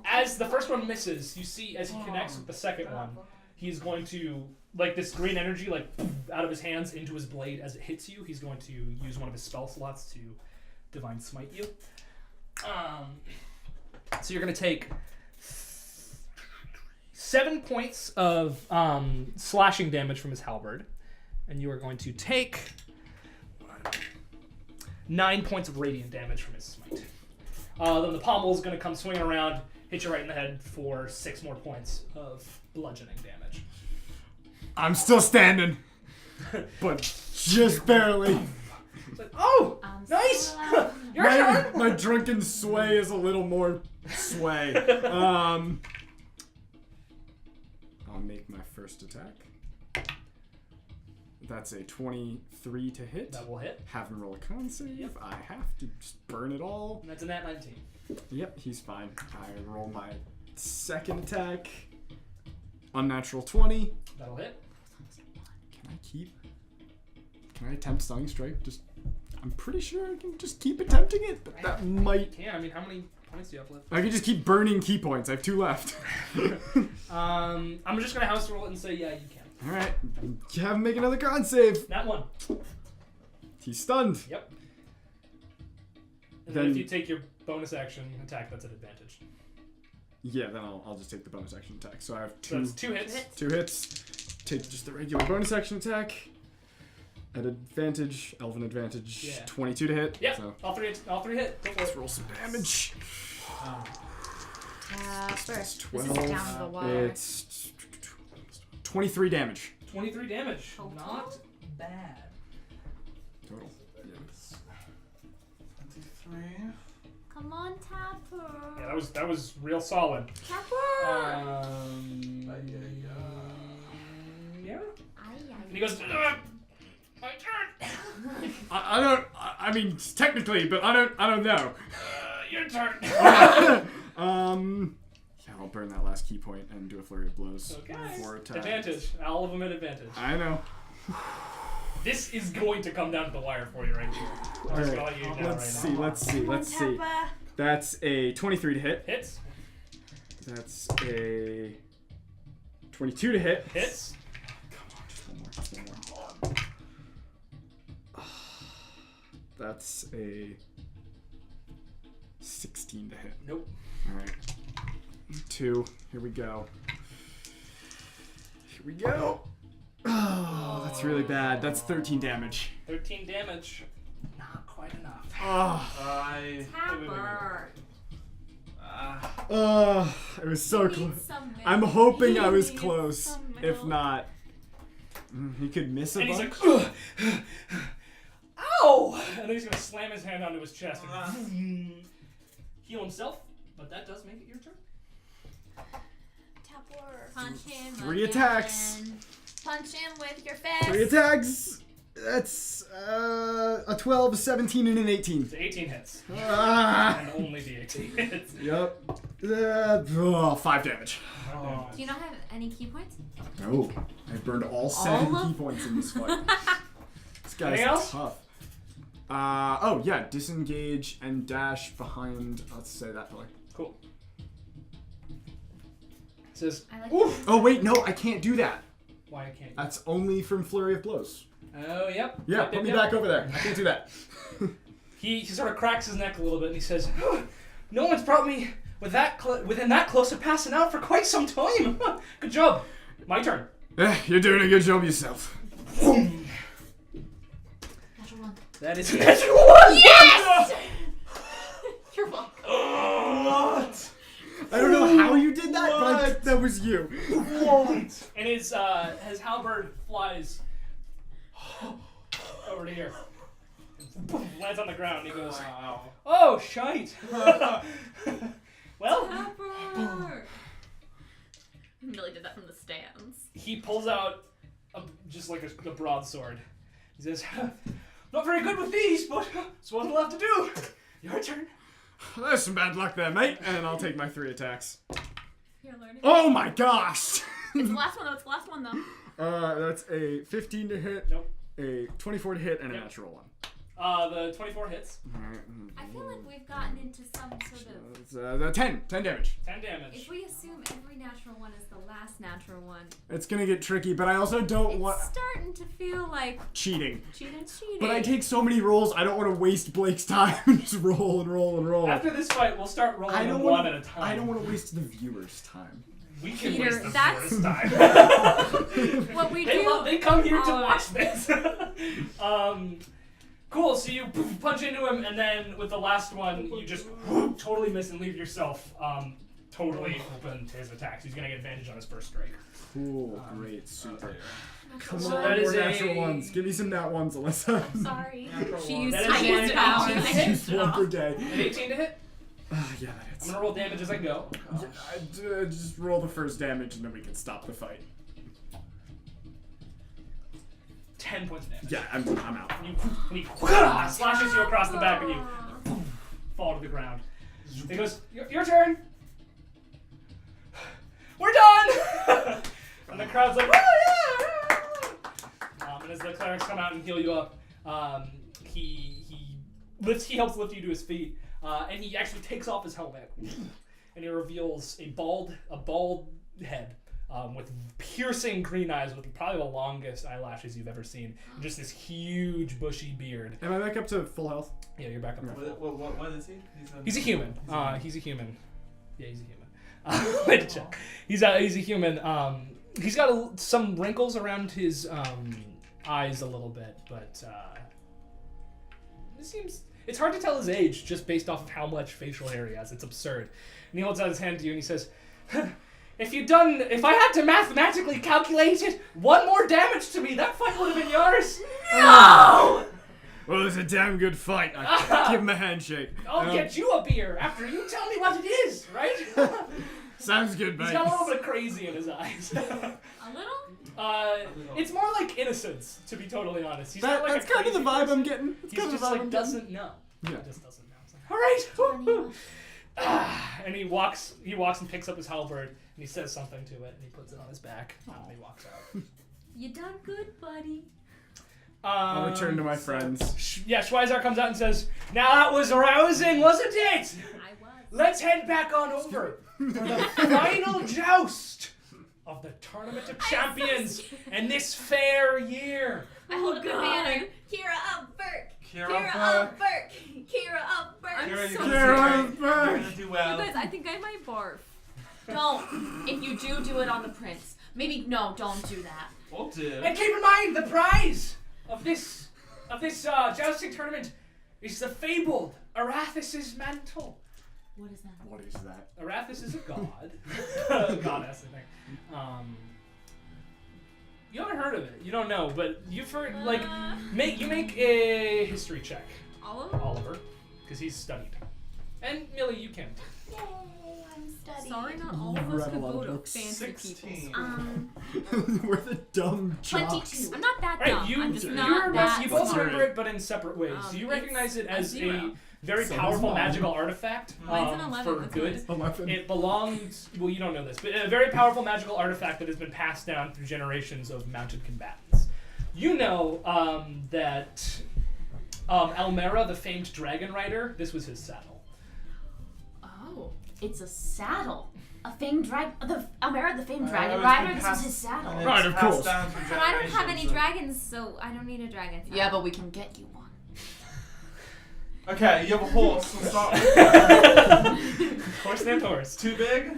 as the first one misses, you see as he connects with the second one, he's going to, like, this green energy, like, out of his hands into his blade as it hits you. He's going to use one of his spell slots to Divine Smite you. So you're going to take 7 points of slashing damage from his halberd. And you are going to take 9 points of radiant damage from his smite. Then the pommel is going to come swinging around, hit you right in the head for 6 more points of bludgeoning damage. I'm still standing, but just barely. It's like, oh, nice! Your turn! My drunken sway is a little more sway. I'll make my first attack. That's a 23 to hit. That will hit. Have him roll a con save. Yep. I have to just burn it all. And that's a nat 19. Yep, he's fine. I roll my second attack. Unnatural 20. That'll hit. Can I attempt Stunning Strike? I'm pretty sure I can just keep attempting it, but that might... Yeah, I mean, how many points do you have left? I can just keep burning key points. I have 2 left. I'm just going to house roll it and say, yeah, you can. Alright, have him make another con save. Nat 1. He's stunned. Yep. And then if you take your bonus action attack, that's an advantage. Yeah, then I'll just take the bonus action attack. So I have So that's 2 hits. 2 hits. Take just the regular bonus action attack. At advantage, elven advantage, Yeah. 22 to hit. Yep, So all three hit. Go for let's it. roll some damage. First, this is 12. down to the wire. It's 23 damage 23 damage. Total? Not bad. total. 23. Come on, Tapper. Yeah, that was real solid. Tapper. Yeah. Aye, And he goes, my turn. I mean, technically, but I don't know. Your turn. Yeah, I'll burn that last key point and do a flurry of blows. Okay. For attack. Advantage. All of them at advantage. I know. This is going to come down to the wire for you right here. I'm just gonna let you know Let's right see, now. let's see. That's a 23 to hit. Hits. That's a 22 to hit. Hits. Come on, just one more. That's a 16 to hit. Nope. Alright. 2. Here we go. Here we go. Oh, that's really bad. That's 13 damage. 13 damage. Not quite enough. Oh, Tapper. it was so Need close. some milk. I'm hoping I was Need close. some If milk. not, he could miss a And he's bunch. like, ow! And then he's gonna slam his hand onto his chest and heal himself. But that does make it your turn. Tapper. Punch him 3 again. attacks. Punch him with your fist. 3 attacks. That's a 12, a 17, and an 18. So 18 hits. Ah. And only the 18 hits. Yep. 5 damage. Do you not have any key points? No. I burned all 7 of- key points in this fight. This guy's Anything else? tough. Oh yeah, disengage and dash behind. Let's say that pillar. Cool. It says, I like oof! Oh wait, no, I can't do that. Why can't you? That's only from Flurry of Blows. Oh, yep. Yeah, Yep, put yep, me yep. back over there. I can't do that. He sort of cracks his neck a little bit and he says, no one's brought me within that close to passing out for quite some time. Good job. My turn. You're doing a good job yourself. Boom. Natural one. That is a natural one. Yes! You're welcome. What? I don't know how you did that, but that was you. What? And his halberd flies over to here. Boom, lands on the ground and he goes, oh, shite. Well, Pepper! Millie did that from the stands. he pulls out just like a broadsword. He says, not very good with these, but it's what we'll have to do. Your turn. There's some bad luck there, mate. And I'll take my 3 attacks. You're learning. Oh my gosh! It's the last one though. It's the last one though. That's a 15 to hit, Nope. a 24 to hit, and a Yep. natural 1. The 24 hits. I feel like we've gotten into some sort of. It's 10 damage. 10 damage. If we assume every natural one is the last natural one, It's gonna get tricky, but I also don't it's want starting to feel like cheating. cheating. But I take so many rolls, I don't want to waste Blake's time and just roll and roll and roll. After this fight, we'll start rolling I them don't one want at a time. I don't want to waste the viewers' time. We can Peter, waste the that's- first time. what we do. They come here to Oh. watch this. Cool, so you punch into him, and then with the last one, you just totally miss and leave yourself totally open to his attacks. He's going to get advantage on his first strike. Cool, great, super. Come So on, that more is natural a- ones. Give me some nat ones, Alyssa. Sorry. She one. used That I is used one. powers. I I Use one per day. An 18 to hit? Yeah, that I'm hits. going to roll damage as I go. Yeah, just roll the first damage and then we can stop the fight. 10 points of damage. Yeah, I'm out. And he slashes you across the back and you fall to the ground. He goes, your turn. We're done! And the crowd's like, oh yeah! And as the clerics come out and heal you up, he helps lift you to his feet, and he actually takes off his helmet, and he reveals a bald head. With piercing green eyes, with probably the longest eyelashes you've ever seen, and just this huge bushy beard. Am I back up to full health? Yeah, you're back up. Yeah. there. What is he? He's a human. He's a human. Yeah, he's a human. Wait to check. He's a human. He's got some wrinkles around his eyes a little bit, but it's hard to tell his age just based off of how much facial hair he has. It's absurd. And he holds out his hand to you and he says, if I had to mathematically calculate it, 1 more damage to me, that fight would have been yours. No! Well, it was a damn good fight. I give him a handshake. I'll get you a beer after you tell me what it is, right? Sounds good, mate. He's got a little bit of crazy in his eyes. A little? It's more like innocence, to be totally honest. He's not like That's a kind of the crazy vibe I'm person. getting. It's He's kind of just the vibe like I'm doesn't know. Yeah. He just doesn't know. It's like, all right. And he walks and picks up his halberd and he says something to it and he puts it on his back and he walks out. You done good, buddy. I'll return to my friends. Schweizar comes out and says, "Now that was arousing, wasn't it? I was. Let's head back on over for the final joust of the Tournament of Champions and this fair year." I hold up the God. banner. Kira of Burke. Kira of Burke. Kira of Burke. Kira, so you're sorry. gonna do well. You guys, I think I might barf. Don't. If you do it on the prince. Maybe no. Don't do that. We'll do. And keep in mind, the prize of this jousting tournament is the fabled Arathis' mantle. What is that? What is that? Arathis is a god. Goddess, I think. You haven't heard of it. You don't know, but you've heard, make a history check, Oliver? Oliver, because he's studied. And Millie, you can too. Yay, I'm studying. Sorry, not all You've of us read a could lot of go to books. fancy 16. people's. We're the dumb jocks. 22. I'm not that Right, dumb. I'm just not that you both smart. remember it, but in separate ways. So you it's recognize it a as a 0. very So powerful does mine. magical artifact Mine's an 11, for that's good. nice. 11. It belongs, well, you don't know this, but a very powerful magical artifact that has been passed down through generations of mounted combatants. You know that Almera, the famed dragon rider, this was his saddle. Oh. It's a saddle. A famed Almera, the famed dragon it's rider, been this was passed- his saddle. and it's Right, of passed course. down through But I don't have any generations. dragons, so I don't need a dragon. Yeah, but we can get you one. Okay, you have a horse. We'll start with Horse named Horse. too big.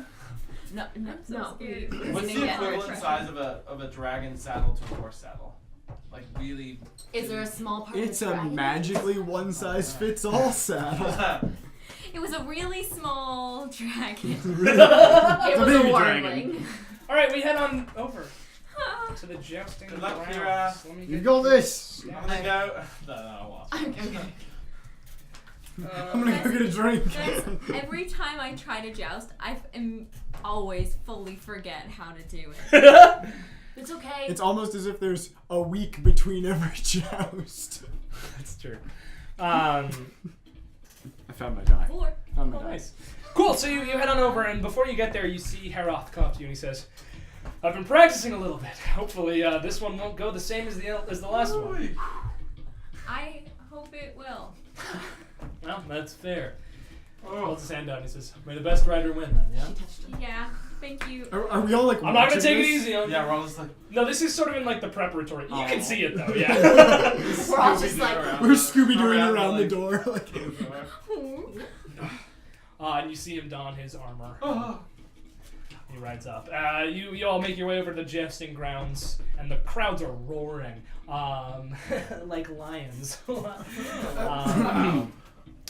No. What's the equivalent size of a dragon saddle to a horse saddle? Like really. Is there a small part It's of the a dragon? magically one-size-fits-all saddle. It was a really small dragon. It was baby a dragon. warbling. All right, we head on over to the jousting Good luck, grounds. Kira. Let me You get got this. Yeah. I'm gonna go. No, I lost. Okay. I'm gonna go get a drink. Guys, every time I try to joust, I always fully forget how to do it. It's okay. It's almost as if there's a week between every joust. That's true. I found my die. 4. Found my Oh, die. nice. Cool, so you head on over, and before you get there, you see Heroth come up to you, and he says, I've been practicing a little bit. Hopefully, this one won't go the same as the last one. I hope it will. Well, that's fair. Oh. Holds his hand out, and he says, may the best rider win, then, yeah? Yeah, thank you. Are we all like? I'm not gonna watching take it this? easy on you. Yeah, we're all just like. No, this is sort of in, like, the preparatory. You Oh. can see it, though, yeah. We're all just like, We're Scooby-Dooing around the door. Like, And you see him don his armor. Oh. He rides up. You all make your way over to the jousting grounds, and the crowds are roaring, like lions.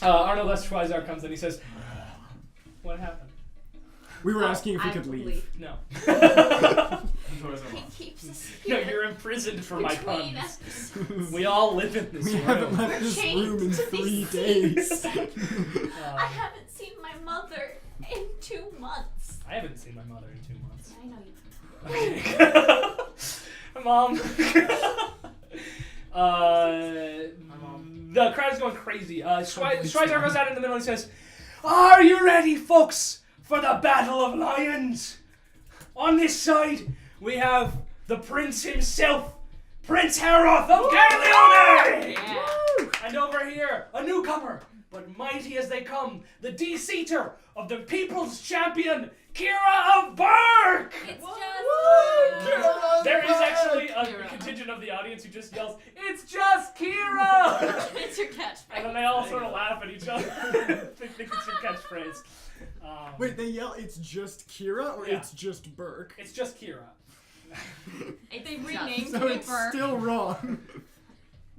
Arnold Schweizar comes in. He says, "What happened?" we were asking if we I could believe. leave. No. He keeps us No, here. you're imprisoned for my Between puns. episodes. We all live in this We haven't room. left this chained room in to 3 these days. I haven't seen my mother in 2 months. I haven't seen my mother in 2 months. I know you. Mom. Mom. The crowd is going crazy. Schweizer goes out in the middle and says, "Are you ready, folks, for the Battle of Lions? On this side, we have the Prince himself, Prince Heroth of Caerleone! Yeah. And over here, a newcomer, but mighty as they come, the de-seater of the People's Champion, Kira of Burke! It's There is actually a Kira. contingent of the audience who just yells, "It's just Kira!" It's your catchphrase. And then they all sort of laugh at each other. They think it's your catchphrase. Wait, they yell, "It's just Kira," or Yeah. "It's just Burke"? It's just Kira. They renamed So it it's for. still wrong.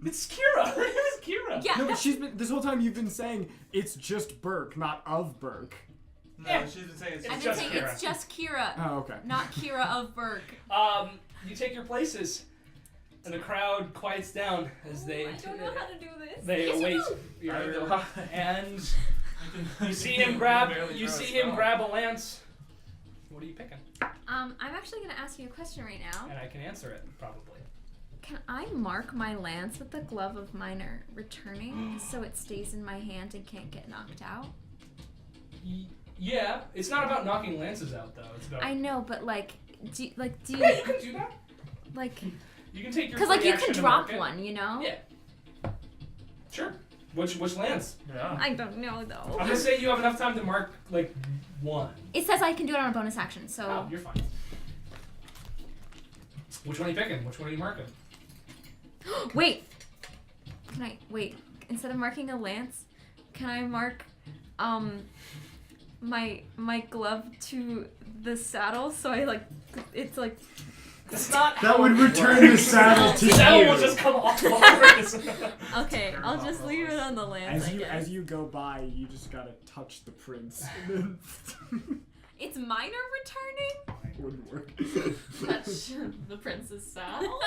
It's Kira. Her name is Kira. Yeah. No, but she's been this whole time. You've been saying it's just Burke, not of Burke. No, Yeah. she's been saying it's I've been just saying Kira. it's just Kira, Oh, okay. not Kira of Burke. You take your places, and the crowd quiets down as they I don't know how to do this. they Yes, you await do. I your do. and You you see him grab a lance. What are you picking? I'm actually gonna ask you a question right now. And I can answer it probably. Can I mark my lance with the glove of minor returning so it stays in my hand and can't get knocked out? Yeah, it's not about knocking lances out though. It's about I know, but like, do you, yeah, you can do that. like, You can take your because like free you action could to drop mark it. one, you know? Yeah. Sure. Which lance? Yeah. I don't know I'm though. gonna say you have enough time to mark like one. It says I can do it on a bonus action, so. Oh, you're fine. Which one are you picking? Which one are you marking? Wait. Can I wait? Instead of marking a lance, can I mark my glove to the saddle so I like it's like It's not That would return the saddle to The saddle you. will just come off afterwards. okay, I'll just leave it on the lance. As I you guess. as you go by, you just gotta touch the prince. And then It's minor returning? wouldn't work. Touch the prince's saddle.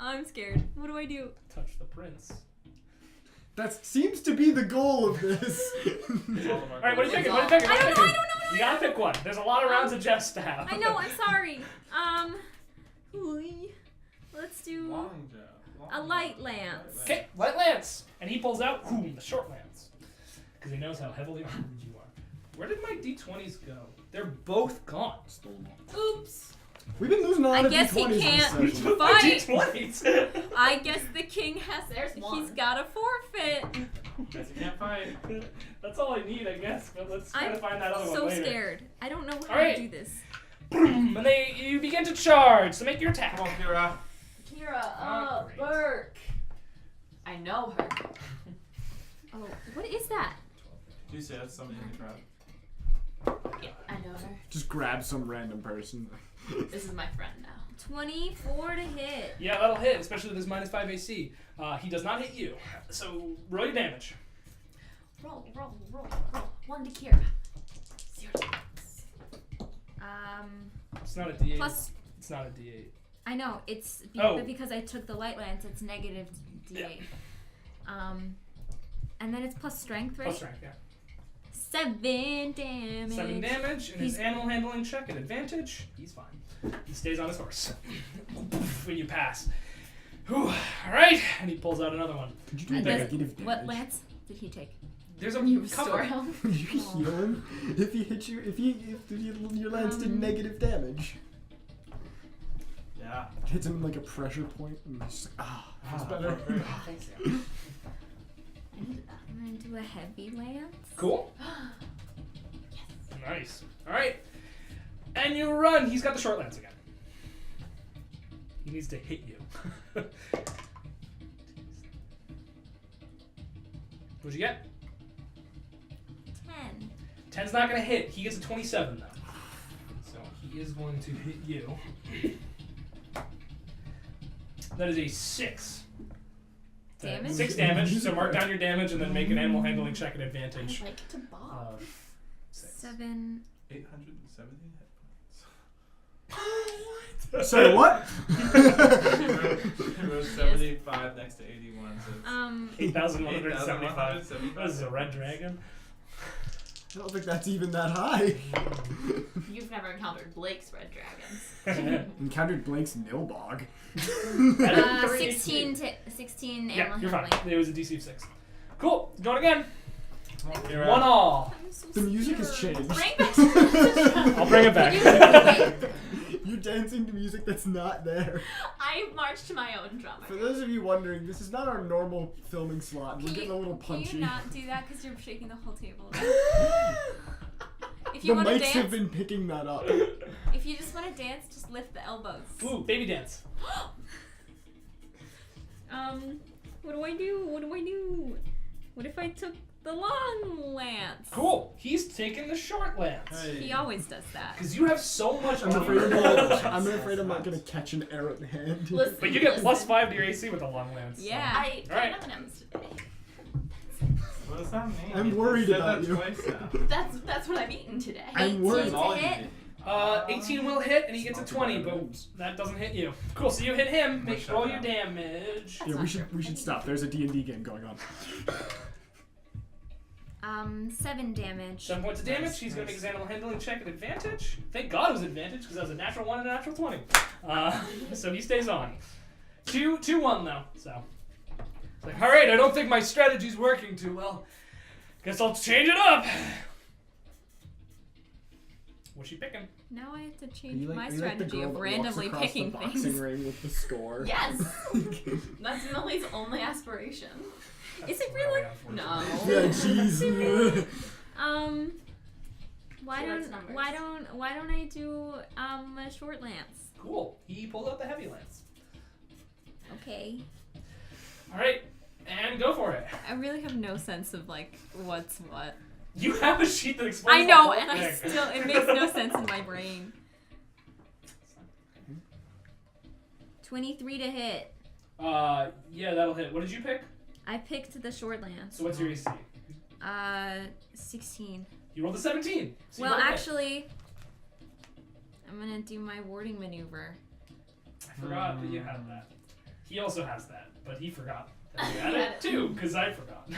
I'm scared. What do I do? Touch the prince. That seems to be the goal of this. Alright, what are you picking? What are you picking? I don't know, I don't know, You gotta pick one. There's a lot of rounds of jests to have. I know, I'm sorry. Let's do a light lance. Okay, light lance. And he pulls out the short lance. Because he knows how heavily armed you are. Where did my d20s go? They're both gone. Oops. We've been losing a lot I of guess he D20s this can't session. fight. D20s. I guess the king has. There's one. He's got a forfeit. Guess you can't fight. That's all I need, I guess. But let's try to find that other one So later. scared. I don't know how Alright. to do this. And you begin to charge. So make your attack. Come on, Kira. Kira, Great. Burke. I know her. Oh, what is that? Do you say that's somebody in the crowd? Yeah, I know her. Just grab some random person. This is my friend now. 24 to hit. Yeah, that'll hit, especially with his -5 AC. He does not hit you. So roll your damage. Roll. 1 to Kira. 0 to Max. It's not a D8. Plus, It's not a D8. I know it's Oh. but because I took the light lance, it's negative D8. And then it's plus strength, right? Plus strength, yeah. 7 damage. 7 damage, and his animal handling check at advantage. He's fine. He stays on his horse. When you pass. Whew. Alright, and he pulls out another one. Could you do And negative damage? what lance did he take? There's a You cover. restore him. You can heal him if he hits you. If your lance did negative damage. Yeah. Hits him like a pressure point, and he's just like, feels better. Thanks, yeah. I needed that. I'm gonna do a heavy lance. Cool. Nice. Alright. And you run. He's got the short lance again. He needs to hit you. What'd you get? 10. 10's not going to hit. He gets a 27, though. So he is going to hit you. That is a 6. Damage? 6 damage. So mark down your damage and then make an animal handling check at advantage. I like to bob. 6. 7. 870 hit So what? He wrote 75 next to 81. So it's 8,175. What is this, a red dragon? I don't think that's even that high. You've never encountered Blake's red dragons. Encountered Blake's Nilbog. 16 animal Yeah, you're fine. handling. It was a DC of 6. Cool. Going again. Come on, Kira. 1 all. I'm so The music has scared. changed. Bring back to I'll bring it back. You're dancing to music that's not there. I marched to my own drummer. For those of you wondering, this is not our normal filming slot. We're getting a little punchy. Can you not do that because you're shaking the whole table? If The you want to mics have dance, been picking that up. if you just want to dance, just lift the elbows. Ooh, baby dance. What do I do? What do I do? What if I took the long lance? Cool. He's taking the short lance. Hey. He always does that. Because you have so much I'm armor. afraid I'm not gonna catch an arrow in hand. Listen, But you get listen. +5 to your AC with a long lance. so. Yeah. I Alright. ate M&M's today. What does that mean? I'm You worried said about that you. Twice now. That's what I've eaten today. I'm worried. That's all to you hit. did. 18 will hit, and he gets a 20, but that doesn't hit you. Cool, so you hit him. Make roll your damage. Yeah, we should stop. There's a D&D game going on. 7 damage. 7 points of damage. He's going to make his animal handling check at advantage. Thank God it was advantage, because that was a natural 1 and a natural 20. So he stays on. 2-1, though, so. It's like, alright, I don't think my strategy's working too well. Guess I'll change it up. What's she picking? Now I have to Are change you my like the strategy girl of that randomly walks across picking the boxing things. ring with the score? Yes. That's Millie's only aspiration. Is it really? No. Yeah, jeez. Why She likes don't numbers. why don't I do a short lance? Cool. He pulled out the heavy lance. Okay. Alright, and go for it. I really have no sense of like what's what. You have a sheet that explains I the know, whole and I thing. still it makes no sense in my brain. 23 to hit. Yeah, that'll hit. What did you pick? I picked the short lance. So what's your AC? 16. You rolled a 17. So you Well, both hit. actually, I'm gonna do my warding maneuver. I forgot that you had that. He also has that, but he forgot that he had He had it it. too, because I forgot.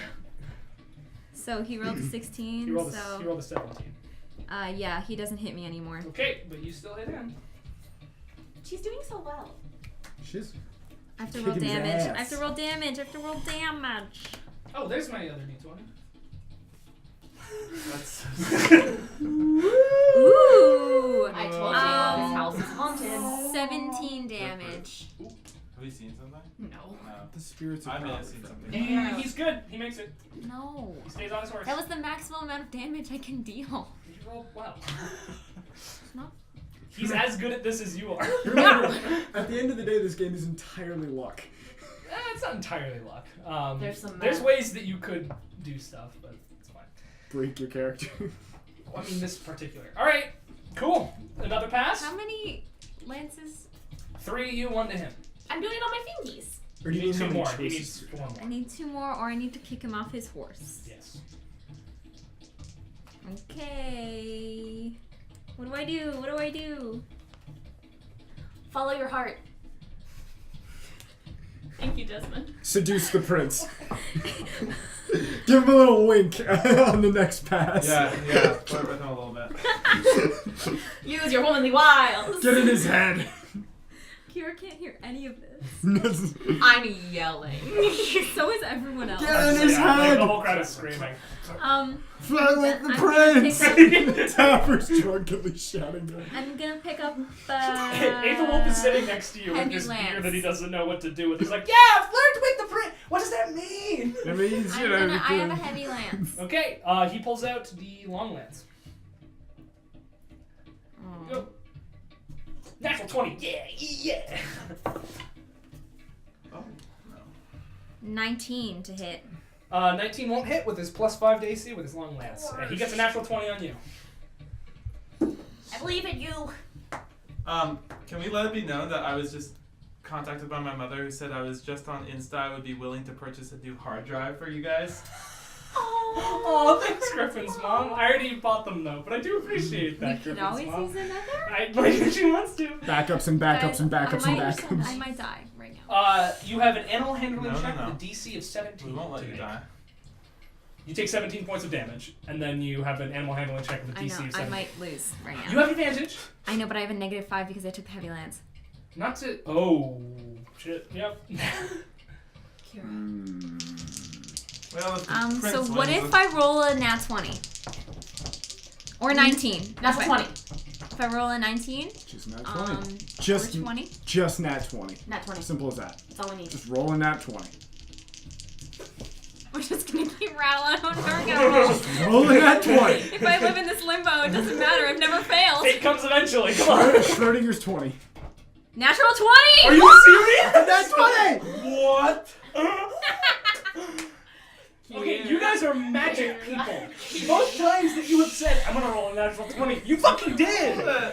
So he rolled a 16. He rolled so a 17. yeah, he doesn't hit me anymore. Okay, but you still hit him. She's doing so well. She's I have to roll kicking his damage. ass. I have to roll damage. I have to roll damage. Oh, there's my other D20. That's Ooh. I told you Um, this house is haunted. The spirits I of may have power seen from something. me. He's good. He makes it. No. He stays on his horse. That was the maximum amount of damage I can deal. You rolled well. No. He's as good at this as you are. Remember, at the end of the day, this game is entirely luck. It's not entirely luck. There's There's ways that you could do stuff, but it's fine. Break your character. Well, I mean, this particular. All right, cool. Another pass. How many lances? 3 to you, 1 to him. I'm doing it on my fingies. Or do He you needs know 2 how more. many He choices needs you 1 I more. need 2 more, or I need to kick him off his horse. Yes. Okay. What do I do? What do I do? Follow your heart. Thank you, Desmond. Seduce the prince. Give him a little wink on the next pass. Yeah, flirt with him a little bit. Use your womanly wiles. Get in his head. Kira can't hear any of this. I'm yelling. So is everyone else. Get in his Yeah, like, head. the whole crowd is screaming. Fly with the I'm prince. gonna pick Tapper's drunkenly shouting at him. I'm gonna pick up Aether Wolf is sitting next to you with heavy this beer lance. that he doesn't know what to do with. He's like, yeah, flirt with the prince. What does that mean? It means, I you know, have a heavy lance. Okay, he pulls out the long lance. Go. Natural 20. Yeah. Oh, no. 19 to hit. 19 won't hit with his +5 to AC with his long lance. He gets a natural 20 on you. I believe in you. Can we let it be known that I was just contacted by my mother who said I was just on Insta. I would be willing to purchase a new hard drive for you guys. Oh, thanks, Griffin's mom. I already bought them though, but I do appreciate that. We could Griffin's always mom. use another. Like she wants to. Backups and backups and backups and I backups. might die right now. You have an animal handling No, check no. with a DC of 17. We won't let to you make. die. You take 17 points of damage, and then you have an animal handling check with a I DC know. of 17. I might lose right now. You have advantage. I know, but I have a -5 because I took the heavy lance. Not to. Oh shit. Yep. Well, if the So prince what wins, if I roll a nat 20? Or 19? That's If 20. If I roll a 19? Just nat 20. Or 20? Just nat 20. Nat 20. Simple as that. That's all we need. Just roll a nat 20. We're just gonna keep rattling. I'm never gonna roll. Roll a nat 20. If I live in this limbo, it doesn't matter. I've never failed. Fate comes eventually. Come on. Schrodinger's 20. Natural 20! Are you serious? Nat 20! What? Okay, you guys are magic people. Both times that you have said, I'm gonna roll a natural 20, you fucking did! Oh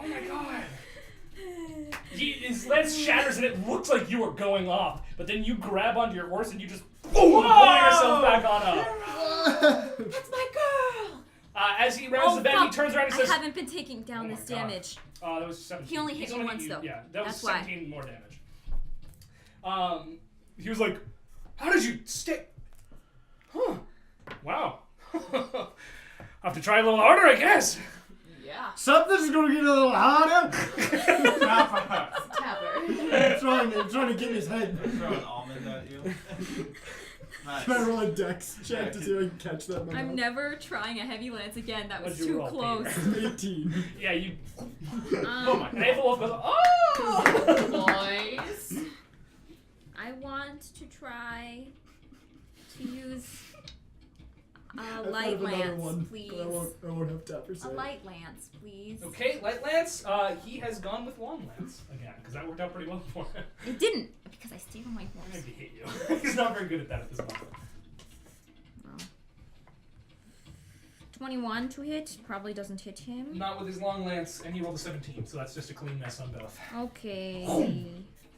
my god. His lance shatters and it looks like you are going off, but then you grab onto your horse and you just pull yourself back on up. That's my girl. As he rounds the bend, he turns around and says, I haven't been taking down Oh my this God. damage. that was 17. He only hit He's me only once, you- though. Yeah, that was That's why. 17 more damage. He was like, how did you stick? Huh. Wow. I'll have to try a little harder, I guess. Yeah. Something's gonna get a little harder. Tapper. I'm trying to get in his head. Throw an almond at you. Nice. Can I roll a dex check to see if I can catch that? in my I'm mouth? never trying a heavy lance again. That was What'd you too roll, close. Peter? 18. Yeah, you. Oh Um, my. And Wolf goes, oh! Boys. I want to try to use I a thought light of another lance, one, please. but I won't have Tapper say A it. light lance, please. Okay, Light Lance, he has gone with Long Lance again, because that worked out pretty well for him. It didn't, because I stayed on my I'm horse. gonna hit you. He's not very good at that at this moment. Well. 21 to hit, probably doesn't hit him. Not with his Long Lance, and he rolled a 17, so that's just a clean mess on both. Okay.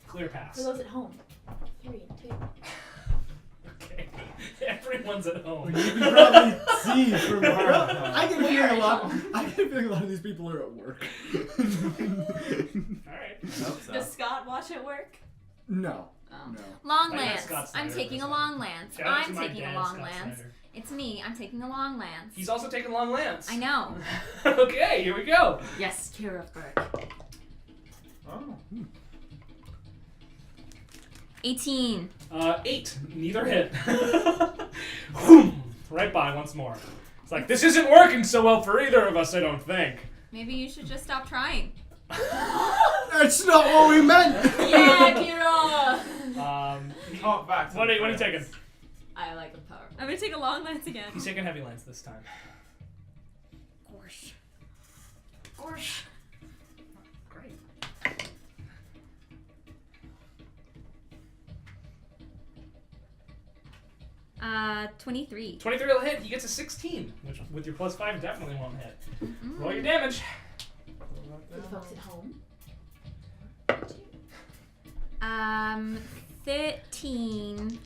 Clear For pass. those at home. 3 and 2. Okay. Everyone's at home. You can probably see from I get a feeling a lot. I get a feeling a lot of these people are at work. Alright. I hope so. Does Scott watch at work? No. Oh. No. Long I got lance. Scott I'm Snyder taking a for a long lance. Shout out to I'm my taking a dad, long Scott lance. Snyder. It's me. I'm taking a long lance. He's also taking Long Lance. I know. Okay, here we go. Yes, Heroth Burke. Oh. 18. 8. Neither hit. Whoom! Right by once more. It's like, this isn't working so well for either of us, I don't think. Maybe you should just stop trying. That's not what we meant. Yeah, Kira! Talk back to What the are you prince. taking? I like a power. I'm gonna take a long lance again. He's taking heavy lance this time. Gorsh. Gorsh. Great. 23. 23 will hit. He gets a 16, which with your +5 definitely won't hit. Roll your damage. For the folks at home. 13.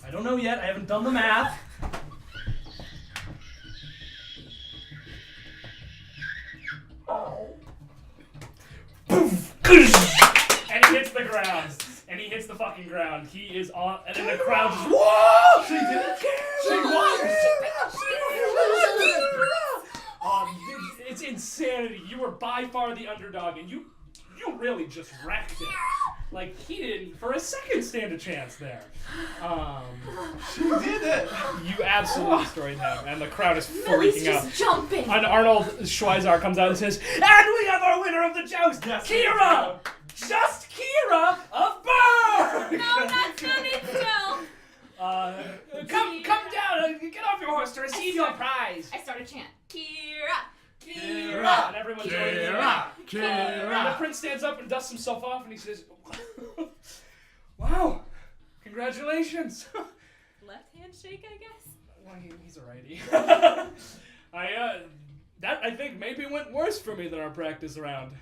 I don't know yet. I haven't done the math. And he hits the ground. And he hits the fucking ground. He is on, and then the crowd just, whoa! She did it? She won! It's insanity. You were by far the underdog, and you really just wrecked it. Like, he didn't, for a second, stand a chance there. She did it! You absolutely destroyed him, and the crowd is Millie's freaking out. just jumping. And Arnold Schweizar comes out and says, and we have our winner of the joust, Yes, Kira! Just Kira of Burr! No, that's not it still. Come down, get off your horse to receive your prize. I start a chant. Kira. Kira! And everyone joins in. Kira! And the prince stands up and dusts himself off and he says, wow, congratulations. Left hand shake, I guess. Well, he's a righty. That I think maybe went worse for me than our practice round.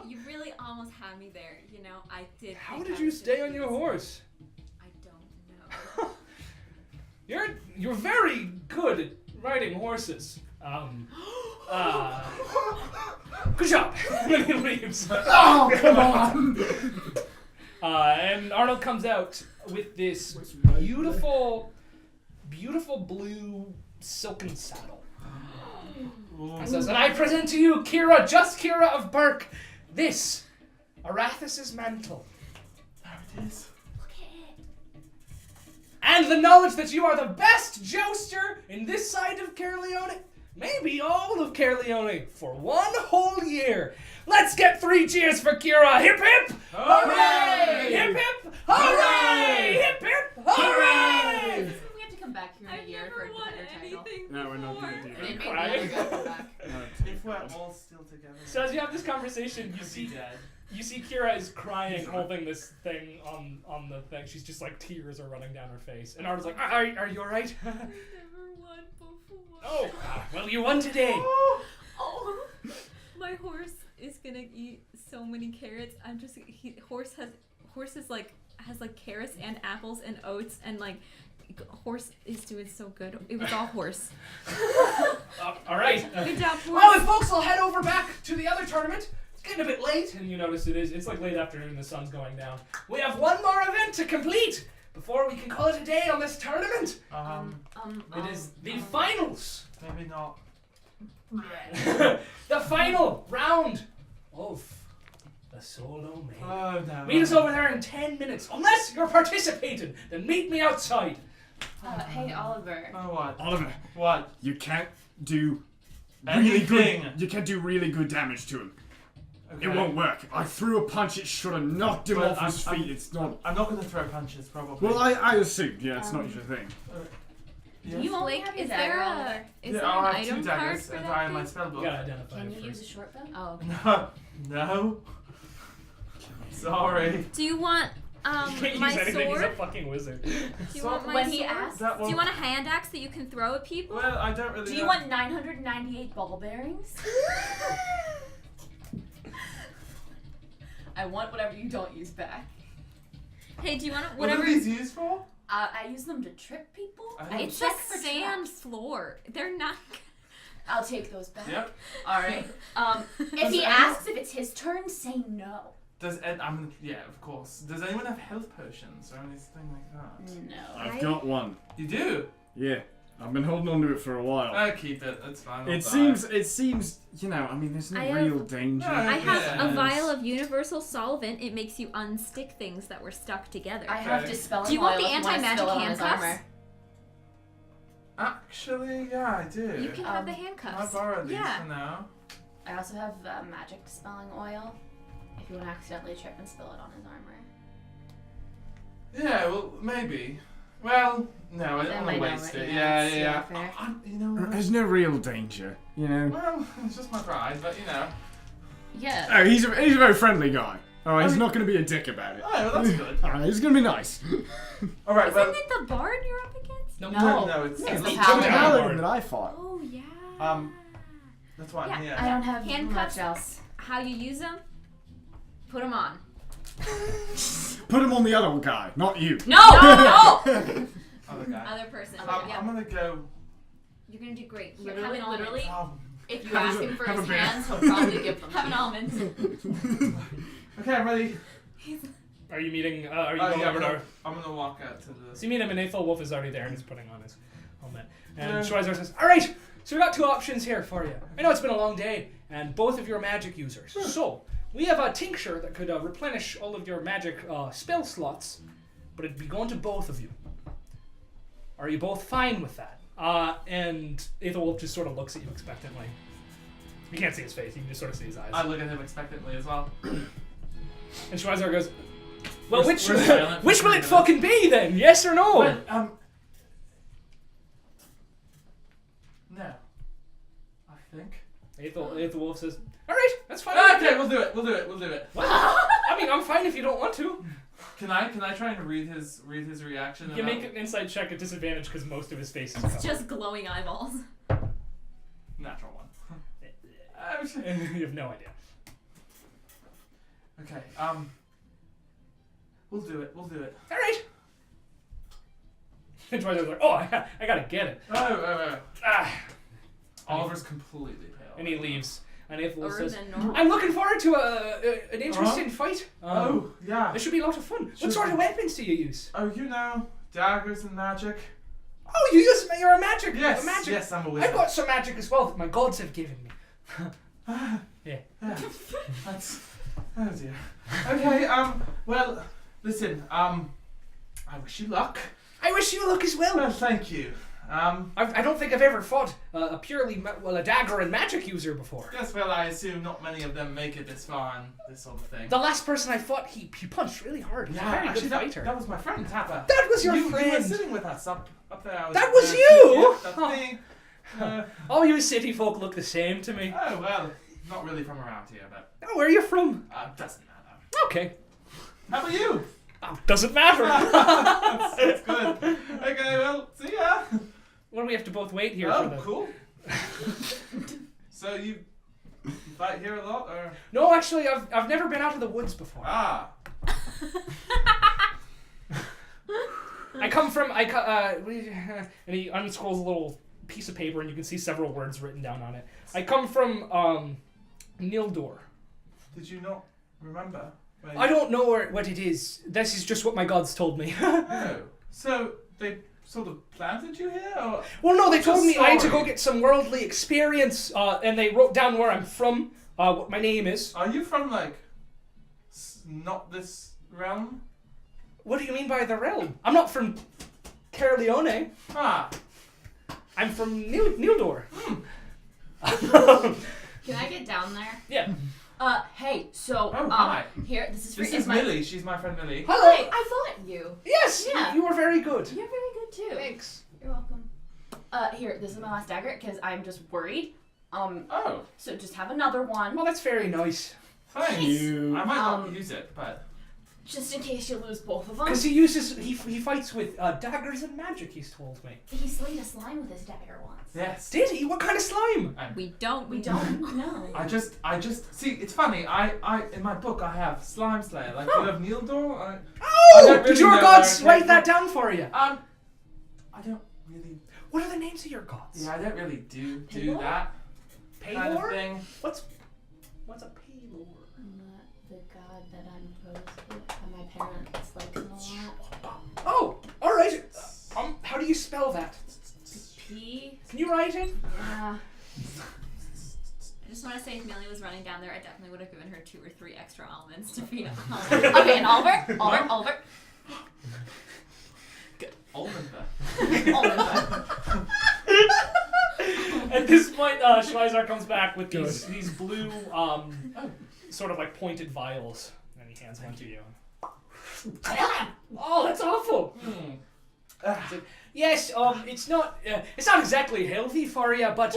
You really almost had me there. You know, I did. How think did I you was stay gonna on your lose. horse? I don't know. You're very good at riding horses. Good job. And he leaves. Oh, come on! And Arnold comes out with this beautiful blue silken saddle. And says, and I present to you Kira, just Kira of Burke, this, Arathis' mantle. There it is. Look at it. And the knowledge that you are the best jouster in this side of Caerleone, maybe all of Caerleone, for one whole year. Let's get 3 cheers for Kira. Hip hip! Hooray! Hip hip! Hooray! Hip hip! Hooray! We have to come back here in a I've year never for a won defender title. anything No, we're not before. gonna do And that. it may Crying. be never come back. If we're all still together. So as you have this conversation, you see Kira is crying, holding this thing on the thing. She's just like, tears are running down her face. And Arnold's like, are you alright? I've never won before. Oh, well, you won today. Oh, my horse is gonna eat so many carrots. Horse has carrots and apples and oats and like horse is doing so good. It was all horse. All right. Good job, horse. Well, if folks will head over back to the other tournament. It's getting a bit late, and you notice it's like late afternoon. The sun's going down. We have one more event to complete before we can call it a day on this tournament. It is the finals. Maybe not. The final round of the solo main. Oh no. Meet us over there in 10 minutes. Unless you're participating, then meet me outside. Hey, Oliver. Oh what? Oliver, What? you can't do Anything. You can't do really good damage to him. Okay. It won't work. I threw a punch. It should have knocked him But off his I'm- feet. It's not. I'm not gonna throw punches, probably. Well, I assumed. Yeah, it's not your thing. Yes. You only Blake, have is your there dagger, a Oliver. is Yeah, there I'll an have 2 item card daggers for and that I in my thing? spell You book. gotta identify Can it you use a first. short bow? Oh, okay. No. Sorry. Do you want You can't my use anything. He's a sword? fucking wizard. Do you want my When he sword? asks, That Do one. you want a hand axe that you can throw at people? Well, I don't really. do you want 998 ball bearings? I want whatever you don't use back. Hey, do you want What whatever? are these used for? I use them to trick people. I I don't- It's check a for sand traps. floor. They're not. I'll take those back. Yep. All right. If he anyone- asks if it's his turn, say no. Yeah, of course. Does anyone have health potions or anything like that? No. I've got one. You do? Yeah, I've been holding on to it for a while. I keep it. It's fine. I'll It die. seems, you know, I mean, there's no I have- real danger. No, I have Yeah. a vial of universal solvent. It makes you unstick things that were stuck together. I have Okay. dispelling Do you want oil the if you wanna anti-magic spill it on his handcuffs? armor. Actually, yeah, I do. You can have the Can handcuffs. Can I borrow these Yeah. for now? I also have magic dispelling oil. If He won't accidentally trip and spill it on his armor. Yeah, well, maybe. Well, no, I That don't might want not to waste work, it. yeah, Yeah. fair. You know what? There's no real danger, you know. Well, it's just my pride, but you know. Yeah. Oh, he's a very friendly guy. Oh, he's I mean- not going to be a dick about it. Oh, well, that's good. Alright, he's going to be nice. All right, well. Isn't it the bard you're up against? No. No, it's It's the It's paladin. the Paladin that I fought. Oh yeah. That's why I'm Yeah, here. I don't have Handcuffs. much else. How you use them? Put them on. Put him on the other guy, not you. No, no. Other guy. Other person. Yeah. I'm gonna go. You're gonna do great. Here, Literally, have an almond. literally, if you Have ask a- him for have his a bear. hands, he'll probably give them. Have an almond. Okay, I'm ready. Are you meeting? Are you Oh, going yeah, over to? I'm gonna walk out to the. So you meet him, and Aethel Wolf is already there, and he's putting on his helmet. And Yeah. Schweizer says, "All right, so we got two options here for you. I know it's been a long day, and both of your magic users. So we have a tincture that could replenish all of your magic spell slots, but it'd be going to both of you. Are you both fine with that?" And Aethel Wolf just sort of looks at you expectantly. You can't see his face; you can just sort of see his eyes. I look at him expectantly as well. And Schweizer goes, "Well, We're- which we're silent for which will 3 it minutes. fucking be then? Yes or no?" Well, no. I think. Aethel Wolf says, "All right, that's fine." Okay, we'll do it. We'll do it. I mean, I'm fine if you don't want to. Can I try and read his reaction? You can make an insight check at disadvantage because most of his face is It's covered. just glowing eyeballs. Natural one. You have no idea. Okay. We'll do it. All right. And Schweizer's like, "Oh, I gotta get it." Oh. Ah. Oliver's completely pale. And he leaves. And Aethel Wolf Or says, than normal. "I'm looking forward to an interesting fight. Oh, yeah. This should be a lot of fun. Should What sort be. of weapons do you use?" Oh, you know, daggers and magic. "Oh, you're a magic. Yes, a magic. yes, I'm a I've wizard. got some magic as well that my gods have given me." Yeah. That's. Oh dear. Okay. Well, listen. I wish you luck. I wish you luck as well. Well, thank you. I don't think I've ever fought a purely a dagger and magic user before. Yes. Well, I assume not many of them make it this far and this sort of thing. The last person I fought, he punched really hard. He's a very actually, good fighter. that was my friend Tapper. That was your You were friend. sitting with us up there. That was you? Yeah, that's Huh. me. All you city folk look the same to me. Oh well, not really from around here, but Oh, where are you from? doesn't matter. Okay. How about you? Oh, doesn't matter. That's good. Okay, well, see ya. What do we have to both wait here for Oh, the... cool. So you fight here a lot, or? No, actually, I've never been out of the woods before. Ah. I come from and he unscrolls a little piece of paper and you can see several words written down on it. I come from Nildor. Did you not remember? Where I don't know what it is. This is just what my gods told me. Oh, so they sort of planted you here, or? Well, no, they Just told me I had to sorry. go get some worldly experience, and they wrote down where I'm from, what my name is. Are you from like not this realm? What do you mean by the realm? I'm not from Caerleone. Ah. I'm from Nildor. Can I get down there? Yeah. Hey, so, Oh, hi. here, this is for This is Millie. She's my friend Millie. Hello. Hey, I fought you. Yes, Yeah. you were very good. You're very good too. Thanks. You're welcome. Here, this is my last dagger because I'm just worried. Oh, So just have another one, Well, that's very nice. thanks. You- I might not use it, but just in case you lose both of them. Because he fights with daggers and magic. He's told me. He slayed a slime with his dagger once. yes. Did he? What kind of slime? We don't. We don't know. I just see. It's funny. I in my book I have Slime Slayer. Like you have Nildor. I Oh! don't Did really your know gods where I write came that down for you? I don't really. What are the names of your gods? Yeah, I don't really do Paylor? that kind of Paylor? thing. What's a Paylor? Not the god that I'm posed with. And my parents like him a lot. Oh, all right. How do you spell that? P. Can you write it? Yeah. I just want to say, if Millie was running down there, I definitely would have given her 2 or 3 extra almonds to feed on. Okay, and Oliver. Oliver. At this point, Schweizer comes back with these blue sort of like pointed vials, and he hands one to you. Oh, that's awful. It's like, yes, it's not exactly healthy for you, but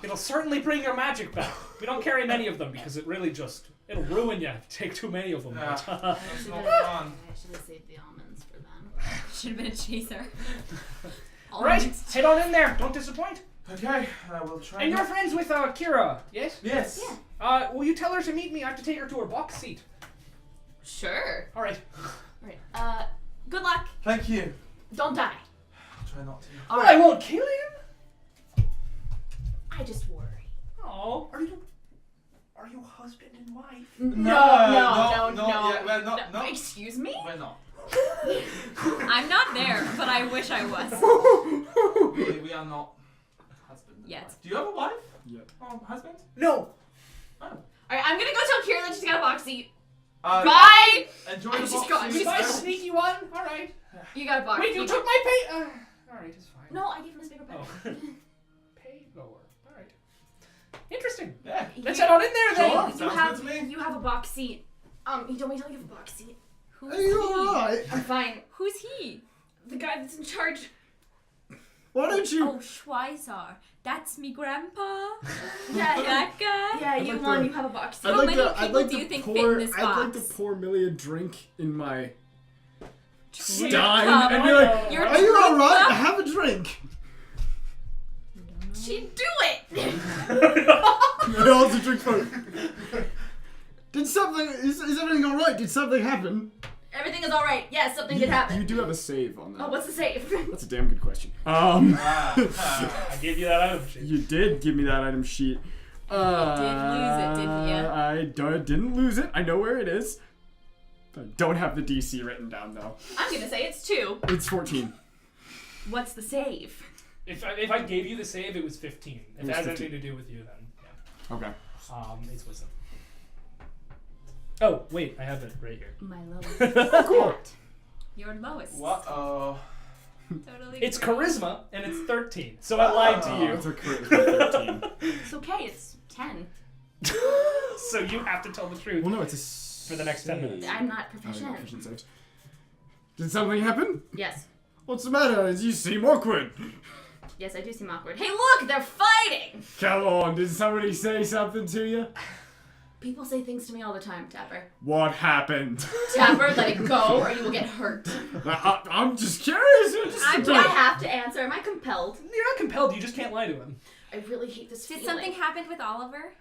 it'll certainly bring your magic back. We don't carry many of them because it really it'll ruin you if you take too many of them. Yeah. But, That's not fun. I should have saved the almonds for them. Should have been a chaser. right, head on in there. Don't disappoint. Okay, I will try. And you're friends with Kira, yes? Yes. Yeah. Will you tell her to meet me? I have to take her to her box seat. Sure. All right. Alright. Good luck. Thank you. Don't die. I'll try not to. Well, I won't kill him. I just worry. Oh, are you husband and wife? No. Yeah, we're not. No. Excuse me? We're not. I'm not there, but I wish I was. We are not husband. and Yet. wife. Do you have a wife? Yeah. Oh, husband? No. Oh. Alright, I'm gonna go tell Kira that she's got a box seat. Bye. Enjoy the She's box gone. seat. She's Nice gone. sneaky one. All right. You got a box Wait, seat. you took my pay. All right, it's fine. No, I gave him this paper bag. Oh. Pay lower. All right. Interesting. Yeah. Let's head on in there then. Sure. You Sounds have good to me. you have a box seat. He told me to tell you have a box seat. Who's Are you he? alright? I'm fine. Who's he? The guy that's in charge. Why don't you? Oh, Schweizar. That's me grandpa. Yeah, That guy? yeah, I'd you like won. to- You have a box seat. How many people do you think fit in this I'd like to box? pour Millie a drink in my Stein stein and be like, You're "Are you drunk, alright? huh? Have a drink." She'd do it. And also drink first. Did something? Is everything alright? Did something happen? Everything is all right. Yes, something did happen. You do have a save on that. Oh, what's the save? That's a damn good question. I gave you that item sheet. You did give me that item sheet. did lose it, didn't ya? I didn't lose it. I know where it is. I don't have the DC written down though. I'm gonna say it's 2. It's 14. What's the save? If I gave you the save, it was 15. If It it has was 15. anything to do with you, then yeah. Okay. It's wisdom. Oh wait, I have it right here. My lowest. Oh, cool. You're lowest. Uh-oh. Totally. It's agree. charisma, and it's 13. So I lied to It's you. a charisma 13. It's okay. It's 10. So you have to tell the truth. Well, no, it's a For the next 10 minutes. I'm not Oh, proficient. proficient saves. Did something happen? Yes. What's the matter? You seem awkward. Yes, I do seem awkward. Hey, look! They're fighting! Come on, did somebody say something to you? People say things to me all the time, Tapper. What happened? Tapper, let it go or you will get hurt. I'm just curious. Do I have to answer? Am I compelled? You're not compelled. You just can't lie to him. I really hate this Did feeling. something happen with Oliver?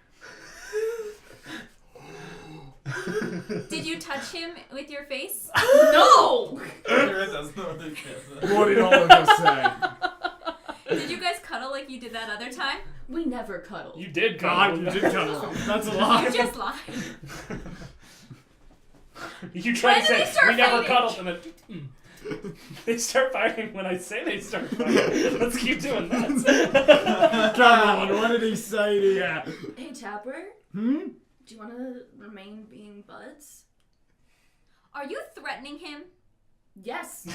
Did you touch him with your face? No! What did all of us say? Did you guys cuddle like you did that other time? We never cuddled. You did God, cuddle. you did cuddle. That's a lie. You just lied. You try When to did they say start we never fighting? cuddled, and then they start fighting when I say they start fighting. Let's keep doing that. Come on, what did he say to you? Hey, Tapper, Hmm? do you want to remain being buds? Are you threatening him? Yes. Do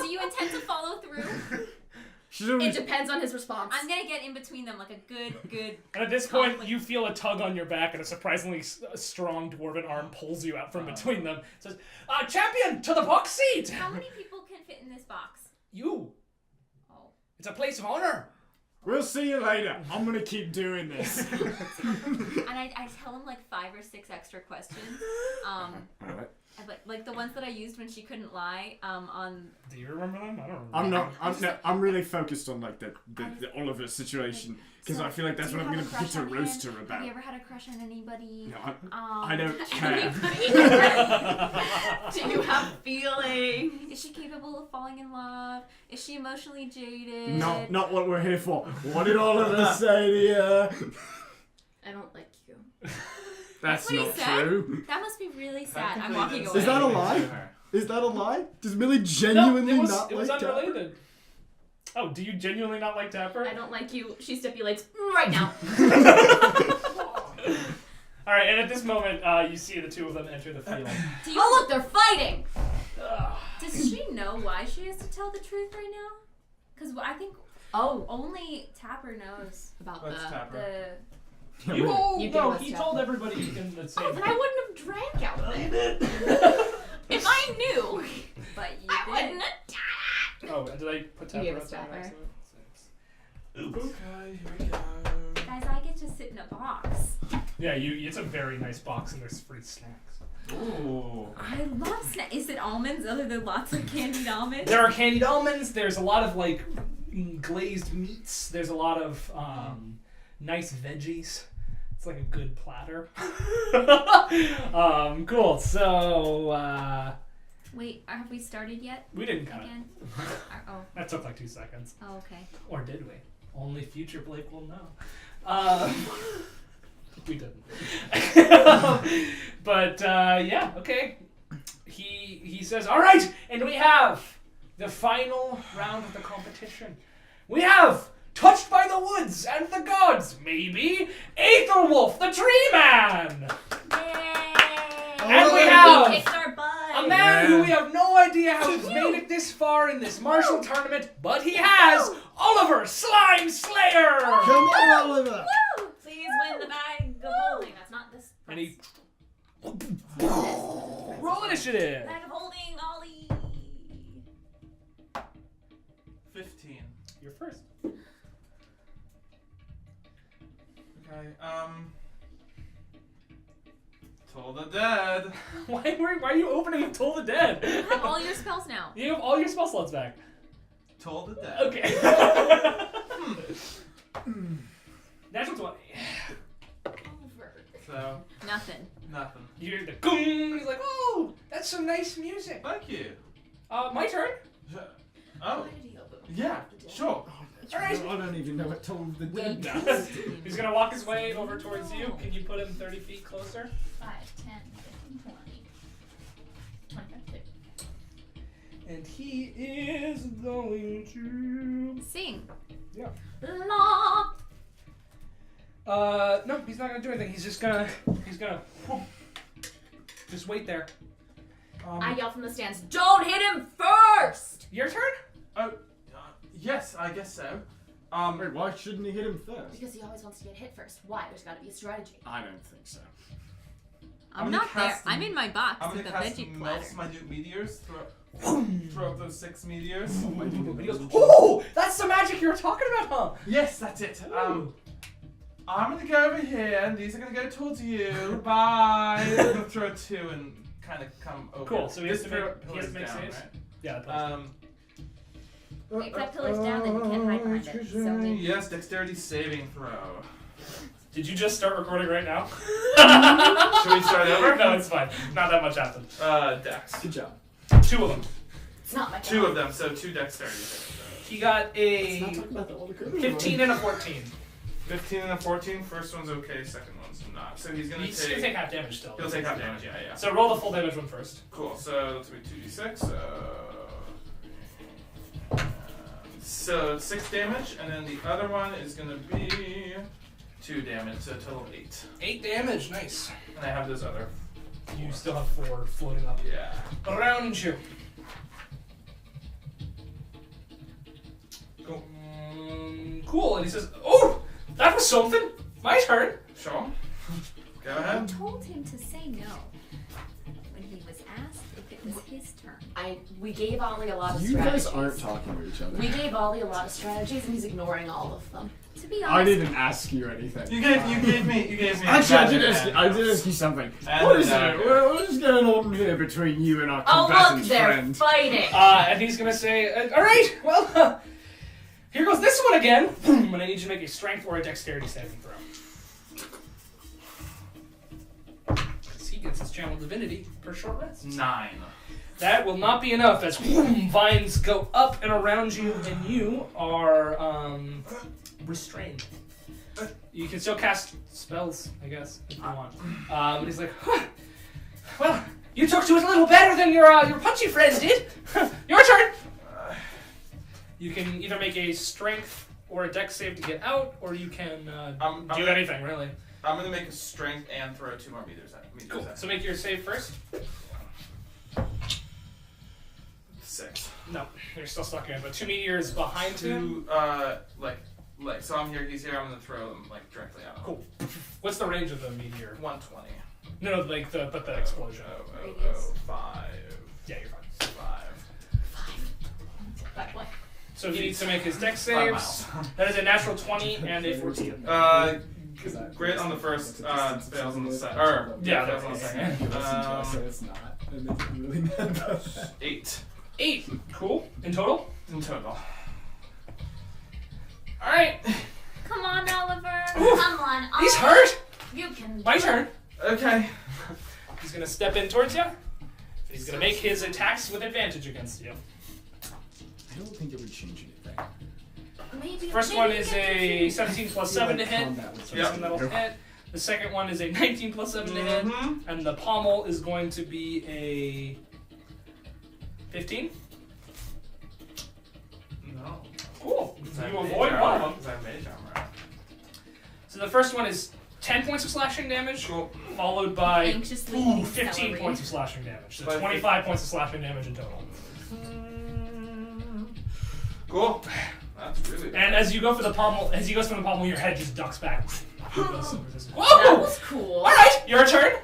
you intend to follow through? It depends on his response. I'm gonna get in between them like a good. And at this point, conflict. you feel a tug on your back, and a surprisingly strong dwarven arm pulls you out from between them. Says, "Champion, to the box seat!" How many people can fit in this box? You. Oh. It's a place of honor. We'll see you later. I'm gonna keep doing this. And I tell him like 5 or 6 extra questions. Alright. Like the ones that I used when she couldn't lie. On. Do you remember them? I don't remember. I'm really focused on like the Oliver situation because So, I feel like that's do what you I'm have gonna a get to crush on roast him? her Have about. you ever had a crush on anybody? No, I don't care. Anybody? Do you have feelings? Is she capable of falling in love? Is she emotionally jaded? Not what we're here for. What did Oliver say to you? I don't like you. That's what he not said? true. That must be really sad. Technically, I'm walking didn't away. Is that a say lie? anything to her. Is that a lie? Does Millie No, genuinely it was not like Tapper? unrelated. Oh, do you genuinely not like Tapper? I don't like you. She stipulates right now. All right, and at this moment, you see the two of them enter the field. Oh, look, they're fighting! Does she know why she has to tell the truth right now? Because I think Oh, only Tapper knows about What's the... Tapper? You all You no, gave us he stuff. told everybody in the same. Oh, then I wouldn't have drank out of it. If I knew, but you I didn't. wouldn't have done it. Oh, did I put You gave us Tapper on Tapper. accident? Okay, here we go. Guys, I get to sit in a box. Yeah, it's a very nice box and there's free snacks. Ooh. I love snacks. Is it almonds other than lots of candied almonds? There are candied almonds. There's a lot of like glazed meats. There's a lot of nice veggies. It's like a good platter. Cool. So Wait, have we started yet? we didn't cut it. Again? Oh, That took like 2 seconds. oh, okay. Or did we? Only future Blake will know. We didn't. But yeah, okay. He says, all right, and we have the final round of the competition. We have Touched by the Woods and the Gods, maybe Aethelwolf, the Tree Man. Yay! And we He have kicked our butt. a man who we have no idea how he's made it this far in this martial tournament, but he has Oliver Slime Slayer. Come on, Oliver. Woo! Please win the bag of holding. That's not this. And he roll initiative. Bag of holding, Ollie. 15. You're first. Okay, Toll the Dead. Why are you opening with Toll the Dead? You have all your spells now. You have all your spell slots back. Toll the Dead. Okay. Natural 20. So, Nothing. nothing. You hear the gung. He's like, oh, that's some nice music. Thank you. My turn. Oh, yeah, sure. All right. I don't even know what told the dead. He's gonna walk his way over towards you. Can you put him 30 feet closer? 5, 10, 15, 20. 25, 30. And he is going to. Sing. Yeah. La. No, he's not gonna do anything. He's gonna. Whoop. Just wait there. I yell from the stands, don't hit him first! Your turn. Oh, yes, I guess so. Wait, why shouldn't he hit him first? Because he always wants to get hit first. Why? There's gotta be a strategy. I don't think so. I'm I'm not gonna there. cast I'm in my box I'm with gonna a cast veggie Melt's platter. minute meteors. Throw up those 6 meteors. And he goes, oh, that's the magic you were talking about, huh? Yes, that's it. I'm gonna go over here, and these are gonna go towards you. Bye. I'm gonna throw 2 and kind of come over. Cool, so he has This to make- pillar he has to is make down, saves? right? Yeah. If that pillar's down, then you can't hide behind it. So maybe. Yes, dexterity saving throw. Did you just start recording right now? Should we start over? No, it's fine. Not that much happened. Dex. Good job. 2 of them. It's not my 2 of them, so 2 dexterity saving throws. He got Let's not a talk about that one. 15 and a 14. 15 and a 14. First one's okay, second one's not. So he's gonna He's gonna take half damage still. He'll take half damage, yeah. So roll the full damage one first. Cool, so that's gonna be 2d6. So 6 damage, and then the other one is gonna be 2 damage, so a total of 8. 8 damage, nice. And I have those other. You still have 4 floating up Yeah. around you. Cool. Cool, and he says, oh, that was something. My turn. Sure. Go I ahead. told him to say no when he was asked if it was his turn. We gave Ollie a lot of You strategies. guys aren't talking to each other. We gave Ollie a lot of strategies, and he's ignoring all of them. To be I honest, didn't ask you anything. You gave me. Actually, I did magic ask you something. And What is it? dagger. What is going on here between you and our Oh, combatant look, they're friend? fighting! And he's gonna say, all right, well, here goes this one again. And I need you to make a strength or a dexterity saving throw. Because he gets his channel divinity per short rest. 9. That will not be enough as vines go up and around you, and you are restrained. You can still cast spells, I guess, if you want. And he's like, huh, well, you took to it a little better than your punchy friend did. Your turn. You can either make a strength or a dex save to get out, or you can do anything, really. I'm gonna make a strength and throw 2 more meters at me. Cool. So make your save first. 6. No, you're still stuck in it, but 2 meteors behind him. 2, like, so I'm here, he's here, I'm gonna throw them, like, directly at him. Cool. What's the range of the meteor? 120. No, like the explosion. Radius. 5. Yeah, you're fine. 5 what? So he needs to make his dex 5 saves. miles. That is a natural 20 and a 14. Great on the first, fails on the second. Yeah, fails on the second. It's not. And it's really mad about that. 8 8. Cool. In total? in total. Alright. Come on, Oliver. Come on, He's Oliver. hurt. You can. My turn. Okay. He's gonna step in towards you. And he's gonna make his attacks with advantage against you. I don't think it would change anything. Maybe. First one is a 17 plus 7 to hit. Combat with So Yep. that'll hit. The second one is a 19 plus 7 to hit. Mhm. And the pommel is going to be a 15. No. Cool. Because I You have avoid mage one armor. of them. Because I have mage armor. So the first one is 10 points of slashing damage, Cool. followed by Anxiously 15 accelerate. points of slashing damage. So But- 25 points of slashing damage in total. Cool. That's really bad. And as you go for the pommel, as he goes for the pommel, your head just ducks back. That Whoa! was cool. All right, your turn.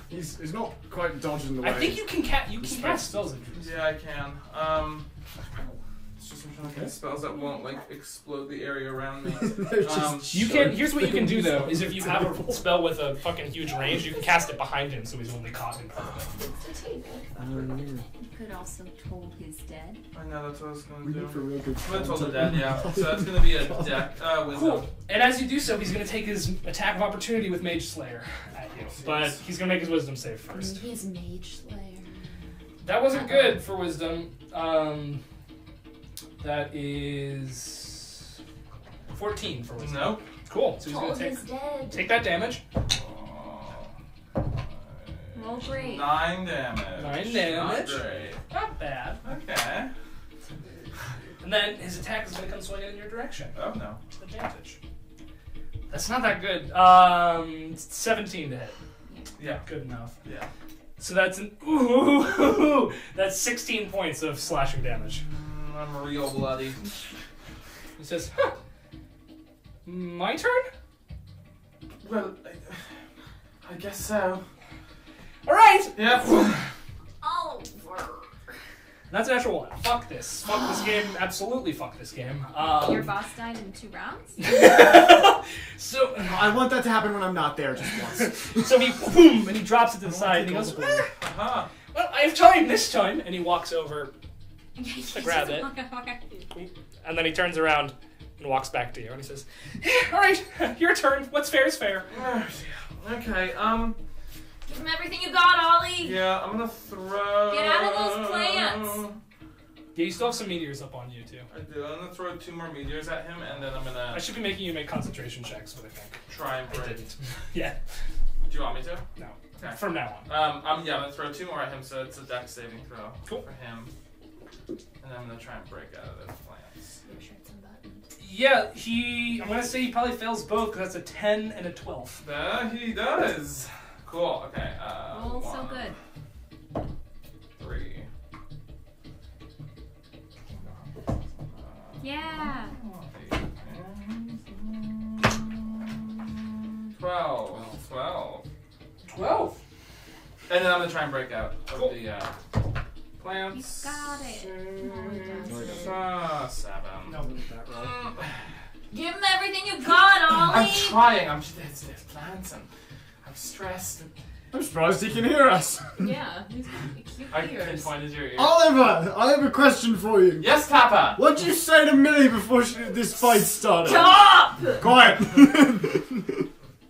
He's not quite dodging the way. I think you can cast spells. Yeah, I can. It's just I'm trying to get spells that won't like explode the area around me. There's just You can. Here's what you can do though: is if you have a spell with a fucking huge range, you can cast it behind him, so he's only caught in front of it. You could also toll his dead. I know that's what I was gonna We do. need for real good. I'm gonna toll the dead, yeah. So that's gonna be a deck wisdom. Cool. And as you do so, he's gonna take his attack of opportunity with Mage Slayer at you, but he's gonna make his Wisdom save first. He is Mage Slayer. That wasn't good for Wisdom. That is 14 for Wisdom. Nope. Cool. So he's Told gonna is dead. take that damage. Roll great. 9 damage. 9 Not damage. great. Not bad. Okay. And then his attack is gonna come swinging in your direction. Oh no. Advantage. That's not that good. 17 to hit. Yeah. Good enough. Yeah. So that's that's 16 points of slashing damage. I'm real bloody. He says, huh, my turn? Well, I guess so. Alright! Yep. Oliver. That's an natural 1. Fuck this. Fuck this game. Absolutely fuck this game. Your boss died in 2 rounds? So I want that to happen when I'm not there just once. so he boom and he drops it to the side and he goes, Uh-huh. well, I have time this time, and he walks over to grab it. And then he turns around and walks back to you and he says, alright, your turn. What's fair is fair. Okay, Give him everything you got, Ollie! yeah, I'm gonna throw... Get out of those plants! Yeah, you still have some meteors up on you too. I do. I'm gonna throw 2 more meteors at him, and then I'm I gonna should be making you make concentration checks, but I think try and I break. didn't. Yeah, Do you want me to? no. Okay. From now on. I'm gonna throw 2 more at him, so it's a dex saving throw Cool. for him. And then I'm gonna try and break out of those plants. Your shirt's unbuttoned. Yeah, I'm gonna say he probably fails both because that's a 10 and a 12. There he does. Cool. Okay. Roll so 1, good. 3. Yeah. 12. 12. 12? And then I'm gonna try and break out of Cool. the plants. You got it. No, he doesn't. 7. No. That roll. Give him everything you got, I'm Ollie! trying. I'm just there's plants and I'm stressed. I'm surprised he can hear us. Yeah, he's got cute I ears. pinpointed your ear. Oliver, I have a question for you. Yes, Papa. What'd you say to Millie before this fight started? Stop! Quiet.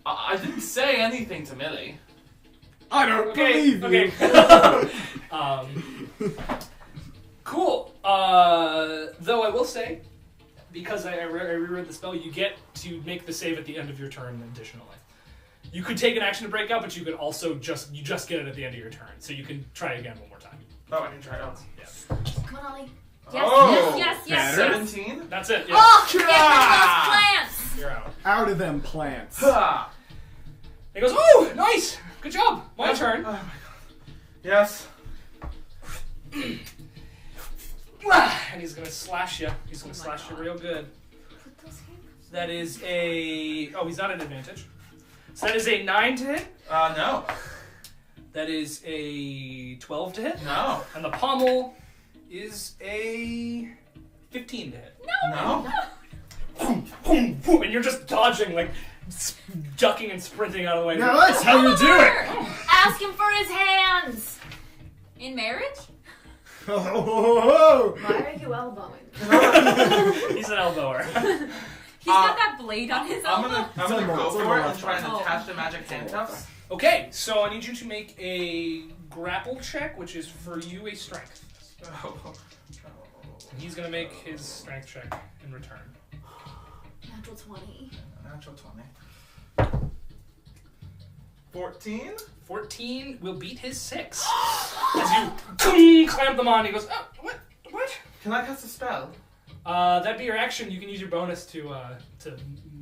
I didn't say anything to Millie. I don't Okay, believe you. okay. Cool. Though I will say, because I reread the spell, you get to make the save at the end of your turn additionally. You could take an action to break out, but you could also just get it at the end of your turn. So you can try again one more time. Oh, I can try it. Yeah. Come on, Ollie. Yes, Oh, yes, yes, better. yes. 17. That's it. Yeah. Oh, get rid of those plants! You're out. Out of them plants. Ha! He goes, oh, nice. Good job. My turn. Oh my god. Yes. And he's going to slash you. He's going to slash you real good. Put those handcuffs That is a... Oh, he's not at advantage. So that is a 9 to hit. No. That is a 12 to hit. No. And the pommel is a 15 to hit. No. Boom, boom, boom, and you're just dodging, like, ducking and sprinting out of the way. Now that's how you do it. Ask him for his hands. In marriage? Oh, Why are you elbowing? He's an elbower. He's got that blade on his I'm elbow. gonna go It's on for the it and left try and arm. attach the magic handcuffs. Okay, so I need you to make a grapple check, which is for you a strength. And he's gonna make his strength check in return. Natural 20. Natural 20. 14? 14 will beat his 6. As you clamp them on, he goes, oh, what? What? Can I cast a spell? That'd be your action. You can use your bonus to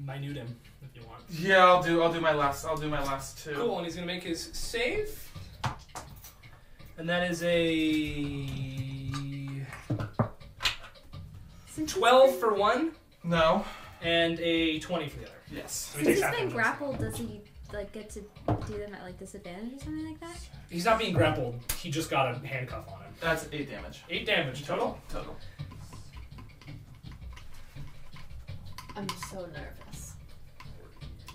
minute him if you want. Yeah, I'll do my last two. Cool, and he's gonna make his save. And that is a 12 for one, No. and a 20 for the other. Yes. So he Since takes he's half been damage. grappled, does he like get to do them at like disadvantage or something like that? He's not being grappled. He just got a handcuff on him. That's 8 damage. 8 damage total. Total. I'm so nervous.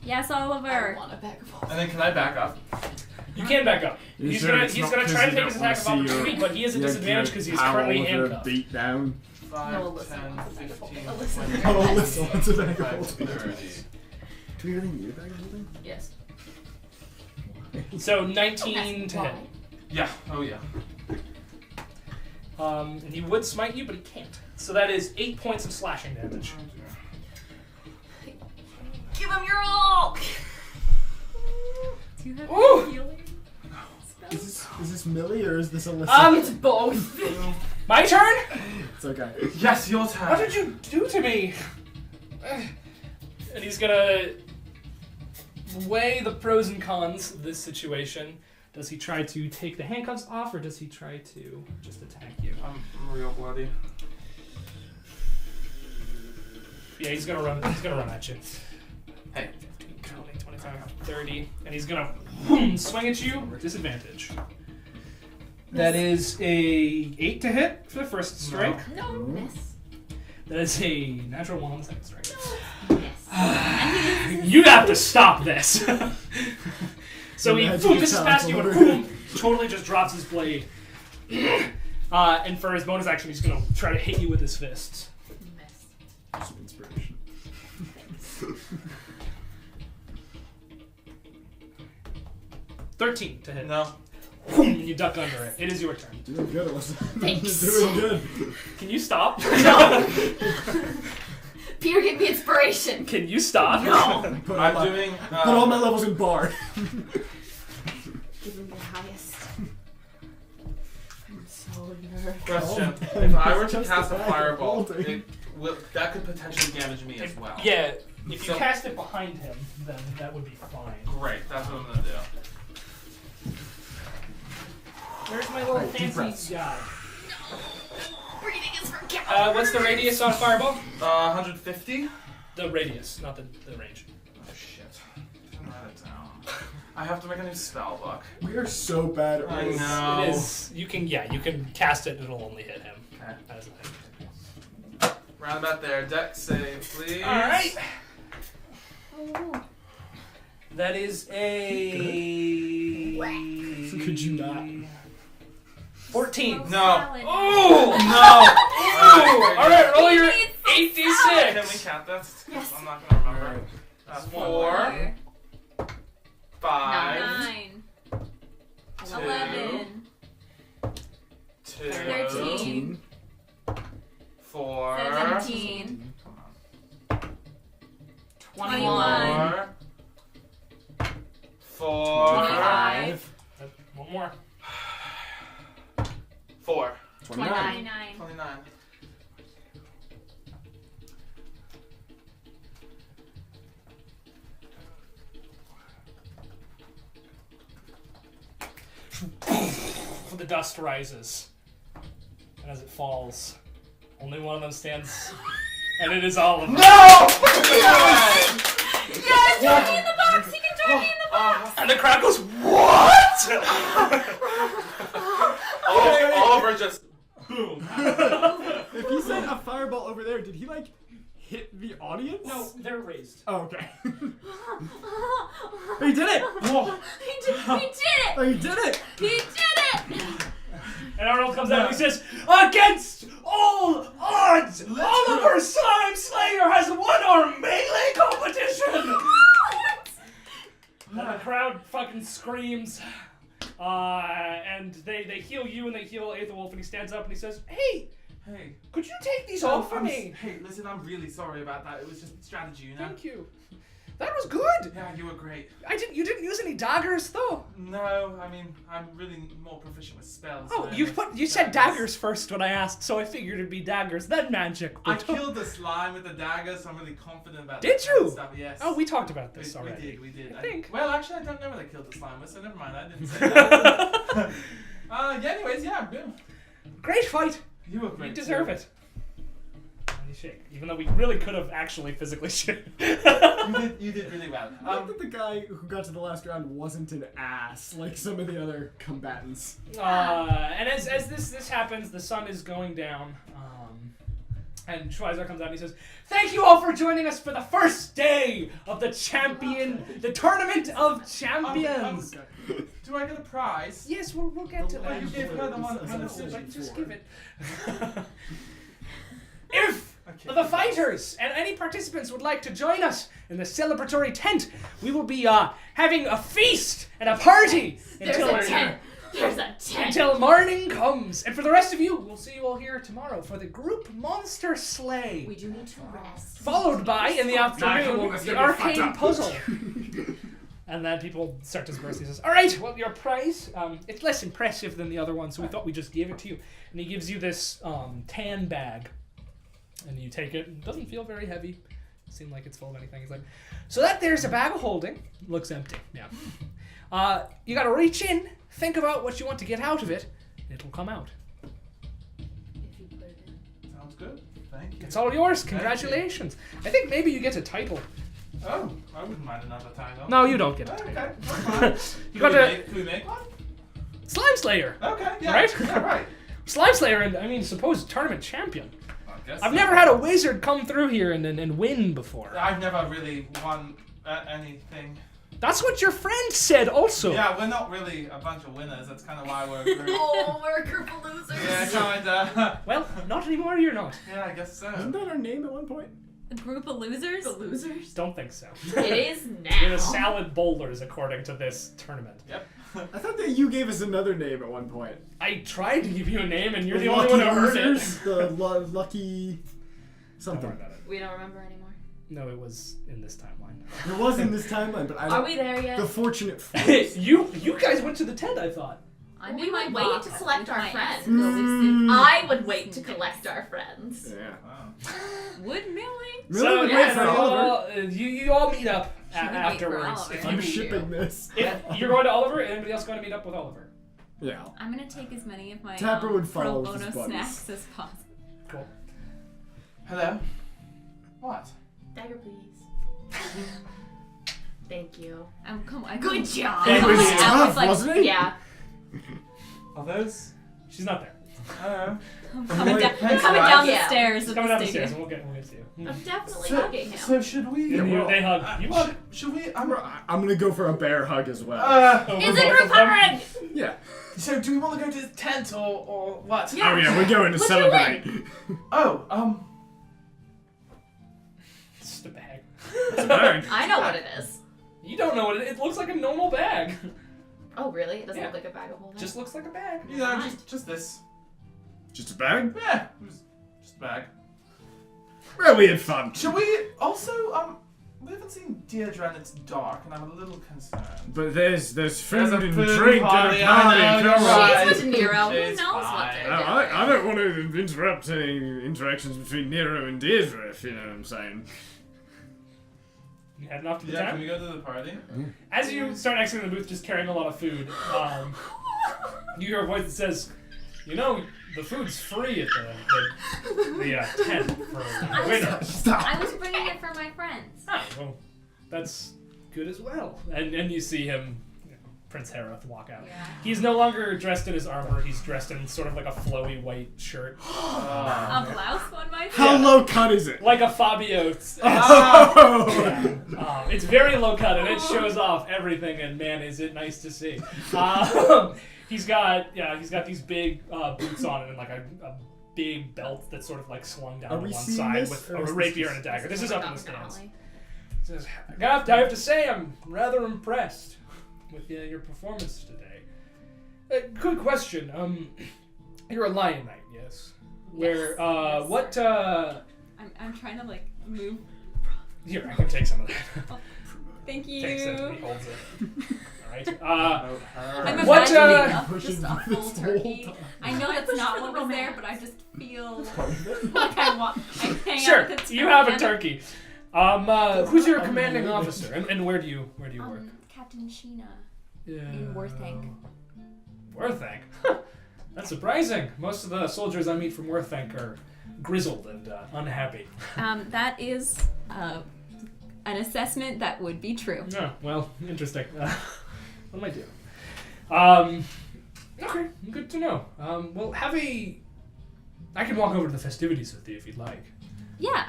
Yes, I Oliver. want to back off. And then can I back up? You can back up. You He's sure gonna it's he's not gonna 'cause try to you take his don't wanna attack of see your- opportunity, but he is at disadvantage because he's currently handcuffed. Beat down. 5, No, Alyssa 10, wants a bag of 15, holding. Alyssa. 20, Oh, Alyssa wants a bag of 25, holding. 30. Do we really need a bag of holding? Yes. So 19 to hit. Why? Yeah. Oh yeah. And he would smite you, but he can't. So that is 8 points of slashing damage. Give him your all! Do you have Ooh. any healing spells? Is this Millie or is this Alyssa? It's both. My turn? It's okay. Yes, your turn. What did you do to me? And he's gonna weigh the pros and cons of this situation. Does he try to take the handcuffs off, or does he try to just attack you? I'm real bloody. Yeah, he's gonna run. He's gonna run at you. Hey. 15, 20, 25, 30, and he's gonna swing at you. Disadvantage. That is a 8 to hit for the first strike. No. Miss. That is a natural 1 on the second strike. Miss. You have to stop this. So he Imagine misses your past you and talent. boom, totally just drops his blade. And for his bonus action, he's gonna try to hit you with his fists. Miss. Some inspiration. 13 to hit. No. Boom, and you duck under it. It is your turn. Doing good, Alyssa. Thanks. Doing good. Can you stop? Peter, give me inspiration. Can you stop? No. Put all I'm my, doing. put all my levels in bar. Give him the highest. I'm so nervous. Question: Oh, if I were to just cast the a bag of fireball, holding. that could potentially damage me as well. Yeah, if you So- cast it behind him, then that would be fine. Great. That's what I'm gonna do. Where's my little Alright, deep fancy breaths. guy? Breathing is for cowards. What's the radius on a fireball? 150. The radius, not the range. Oh shit. Write it down. I have to make a new spell book. We are so bad at I rolls. know. It is. You can cast it. It'll only hit him. Okay. That is the thing. Round about there. Deck save, please. All right. Oh. That is a. So could you not? 14. No. Salad. Oh No. Ooh! All right, roll your Can we 8d6. count this? Yes. I'm not gonna remember. 4, 5, 9, 2, 11, 2, 13, 4, 17, 21, 4, 25, One more. 4, 29. 29. The dust rises, and as it falls, only one of them stands And it is all of them. No! Yes, join me in the box. He can join me in the box. And the crowd goes, what? Oliver just boom. If he said a fireball over there, did he like hit the audience? No, they're raised. Oh, okay. He did it! Whoa. He did it. Oh, he did it! He did it. And Arnold comes out and he says, against all odds, Oliver Slime Slayer has won our melee competition! And the crowd fucking screams. And they heal you and they heal Aethelwolf, and he stands up and he says, hey, could you take these off for me? Hey, listen, I'm really sorry about that. It was just strategy, you know? Thank you. That was good. Yeah, you were great. You didn't use any daggers though. No, I mean, I'm really more proficient with spells. Oh, than you said daggers first when I asked, so I figured it'd be daggers, then magic. I killed the slime with the dagger, so I'm really confident about Did that kind of you? Stuff. Yes. Oh, we talked about this we already. We did. I think. Well, actually, I don't know where they killed the slime with, so never mind. I didn't say that. Yeah, anyways, yeah. Great fight. You were great. You deserve it. And you shake, even though we really could have actually physically shit. You did really well. I like that the guy who got to the last round wasn't an ass like some of the other combatants. And as this happens, the sun is going down. And Schweizer comes out and he says, thank you all for joining us for the first day of the Tournament of Champions. Do I get a prize? Yes, we'll get to Oh, that. you gave her the one. Just give it. If the fighters and any participants would like to join us in the celebratory tent, we will be having a feast and a party There's a tent. There's a tent. until morning comes. And for the rest of you, we'll see you all here tomorrow for the group monster slay. We do need to rest. Followed by, in the afternoon, That's the gonna be fucked arcane up. puzzle. And then people start to disperse. He says, all right, well, your prize, it's less impressive than the other one, so we thought we'd just give it to you. And he gives you this tan bag. And you take it. It doesn't feel very heavy. Doesn't seem like it's full of anything. He's like, so that there's a bag of holding. Looks empty. Yeah. You gotta reach in, think about what you want to get out of it, and it'll come out. If you put it in. Sounds good. Thank you. It's all yours. you. Congratulations. I think maybe you get a title. Oh, I wouldn't mind another title. No, you don't get a Okay, title. that's fine. You Can got Can we make one? Slime Slayer. Okay, yeah. Right? Yeah, right. Slime Slayer, and I mean, supposed tournament champion. I guess I've so. never had a wizard come through here and win before. I've never really won anything. That's what your friend said also. Yeah, we're not really a bunch of winners. That's kind of why we're a group. Oh, we're a group of losers. Yeah, kinda. Well, not anymore, you're not. Yeah, I guess so. Isn't that our name at one point? A group of losers? The losers? Don't think so. It is You're now. the salad boulders, according to this tournament. Yep. I thought that you gave us another name at one point. I tried to give you a name, and you're the only one who heard it. Losers, the lucky Don't something. worry about it. We don't remember anymore. No, it was in this timeline. It was in this timeline, but I Are don't. we there yet? The fortunate fools. you guys went to the tent, I thought. I'm We in my would wait box to collect with our my friends. elusive I would wait to collect our friends. Yeah. Wow. wood milling. Really? So Wait yeah, for you Oliver. all, you all meet up Should we wait for afterwards. Oliver? If I'm you, shipping this. if you're going to Oliver, anybody else going to meet up with Oliver? Yeah. I'm gonna take as many of my Tapper would pro follow bono his buddies. snacks as possible. Cool. Hello? What? Dagger, please. Thank you. Good job. It was I tough, was like, wasn't it? Yeah. Are those? She's not there. I'm coming down, Thanks, coming guys. down the Yeah. stairs She's of coming the down the stairs, stadium. and we'll get to you. I'm definitely So, hugging him. so should we? They hug. You hug. Should we? I'm gonna go for a bear hug as well. Over Is it both group of them. hugging? Yeah. So do we want to go to the tent or what? Yeah. Oh yeah, we're going to What's celebrate. Oh, It's just a bag. It's a bag. I know what it is. You don't know what it looks like a normal bag. Oh, really? It doesn't Yeah. look like a bag of holding? Just looks like a bag. you know, just this. Just a bag? Yeah, just a bag. Well, we had fun. Should we also we haven't seen Deirdre and it's dark and I'm a little concerned. But there's food a and food drink party, and a party. I know, Come you're on. right. She's with Nero. Who She's knows what fine. they're No, doing? I don't want to interrupt any interactions between Nero and Deirdre, if you know what I'm saying. You heading off to the Yeah, can tent? we go to the party? As you start exiting the booth, just carrying a lot of food, you hear a voice that says, You know, the food's free at the tent for winter. I was bringing it for my friends. Oh, well, that's good as well. And you see him, Prince Heroth, walk out. Yeah. He's no longer dressed in his armor. He's dressed in sort of like a flowy white shirt. A blouse, one might say. How low cut is it? Like a Fabio. Oh. Yeah. It's very low cut and it shows off everything. And man, is it nice to see. He's got these big boots on and like a big belt that's sort of like slung down Are to we one seeing side this, with or a is this rapier just- and a dagger. This is up in the stands. Finale. Says, I have to say I'm rather impressed with your performance today. Good question. You're a lion knight, yes? Where Yes, what I'm trying to like move. here, I can take some of that. Thank you. Takes it and he holds it. Alright. I'm What, imagining just pushing a this full whole turkey. time. I know that's push not for what the was there, romance. but I just feel like I hang Sure, out with the you have a turkey. turkey. Who's your commanding officer? And where do you work? Captain Sheena Yeah. in Worthank. Worthank? That's surprising. Most of the soldiers I meet from Worthank are grizzled and unhappy. That is an assessment that would be true. Yeah, well, interesting. What am I doing? Okay, good to know. Well, I can walk over to the festivities with you if you'd like. Yeah.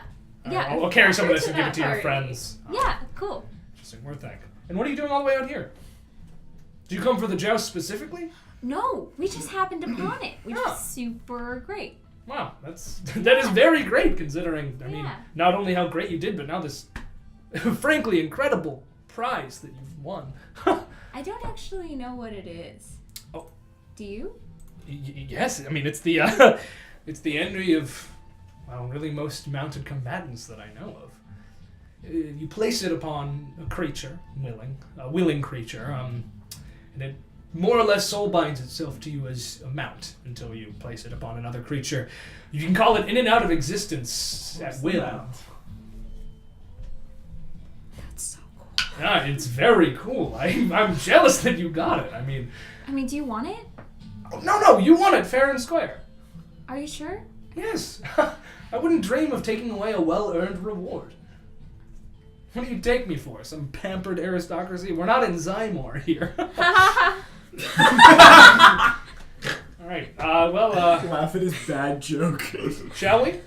Yeah. I'll carry some of this To and give it to that your party. friends. Yeah, cool. Interesting, Worthank. And what are you doing all the way out here? Do you come for the joust specifically? No, we just happened upon it, which Oh. is super great. Wow, that is very great considering, I mean, Yeah. not only how great you did, but now this frankly incredible prize that you've won. I don't actually know what it is. Oh. Do you? Yes, I mean, it's the it's the envy of, well, really most mounted combatants that I know of. You place it upon a creature, a willing creature, and it more or less soul binds itself to you as a mount until you place it upon another creature. You can call it in and out of existence at will. That's so cool. Yeah, it's very cool. I'm jealous that you got it. I mean, Do you want it? oh, no, you won it fair and square. Are you sure? Yes, I wouldn't dream of taking away a well-earned reward. What do you take me for? Some pampered aristocracy? We're not in Zymor here. All right. Laugh at his bad joke. Shall we?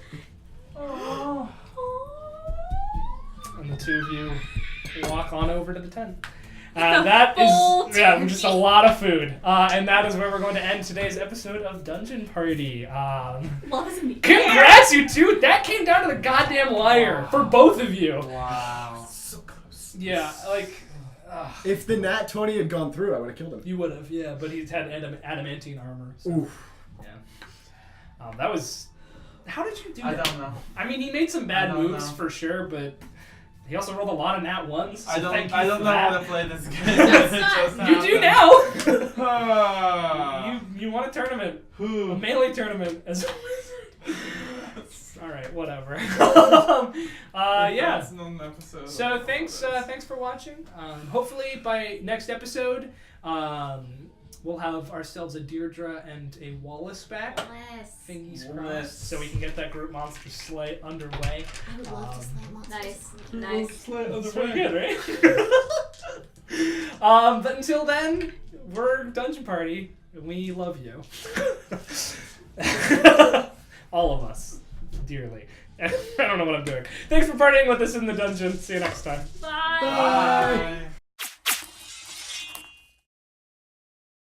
And the two of you walk on over to the tent. That full is just a lot of food. And that is where we're going to end today's episode of Dungeon Party. Loves me. Congrats, you two! That came down to the goddamn wire for both of you. Wow. So close. Yeah, like If the nat 20 had gone through, I would have killed him. you would have, yeah, but he's had adamantine armor. So, Oof. yeah. That was. How did you do I that? don't know. I mean, he made some bad I don't moves know. for sure, but he also rolled a lot of nat ones. So I don't thank you know for how that. to play this game. That's It not- just You do happened. now. Ah. you won a tournament, a Who? melee tournament as a wizard. All right, whatever. Yeah. That's not an episode. So thanks for watching. Hopefully by next episode, we'll have ourselves a Deirdre and a Wallace back. Fingers crossed, Wallace. so we can get that group monster slay underway. I would love to slay monsters. Nice. That's pretty good, right? But until then, we're Dungeon Party, and we love you. All of us, dearly. I don't know what I'm doing. Thanks for partying with us in the dungeon. See you next time. Bye. Bye.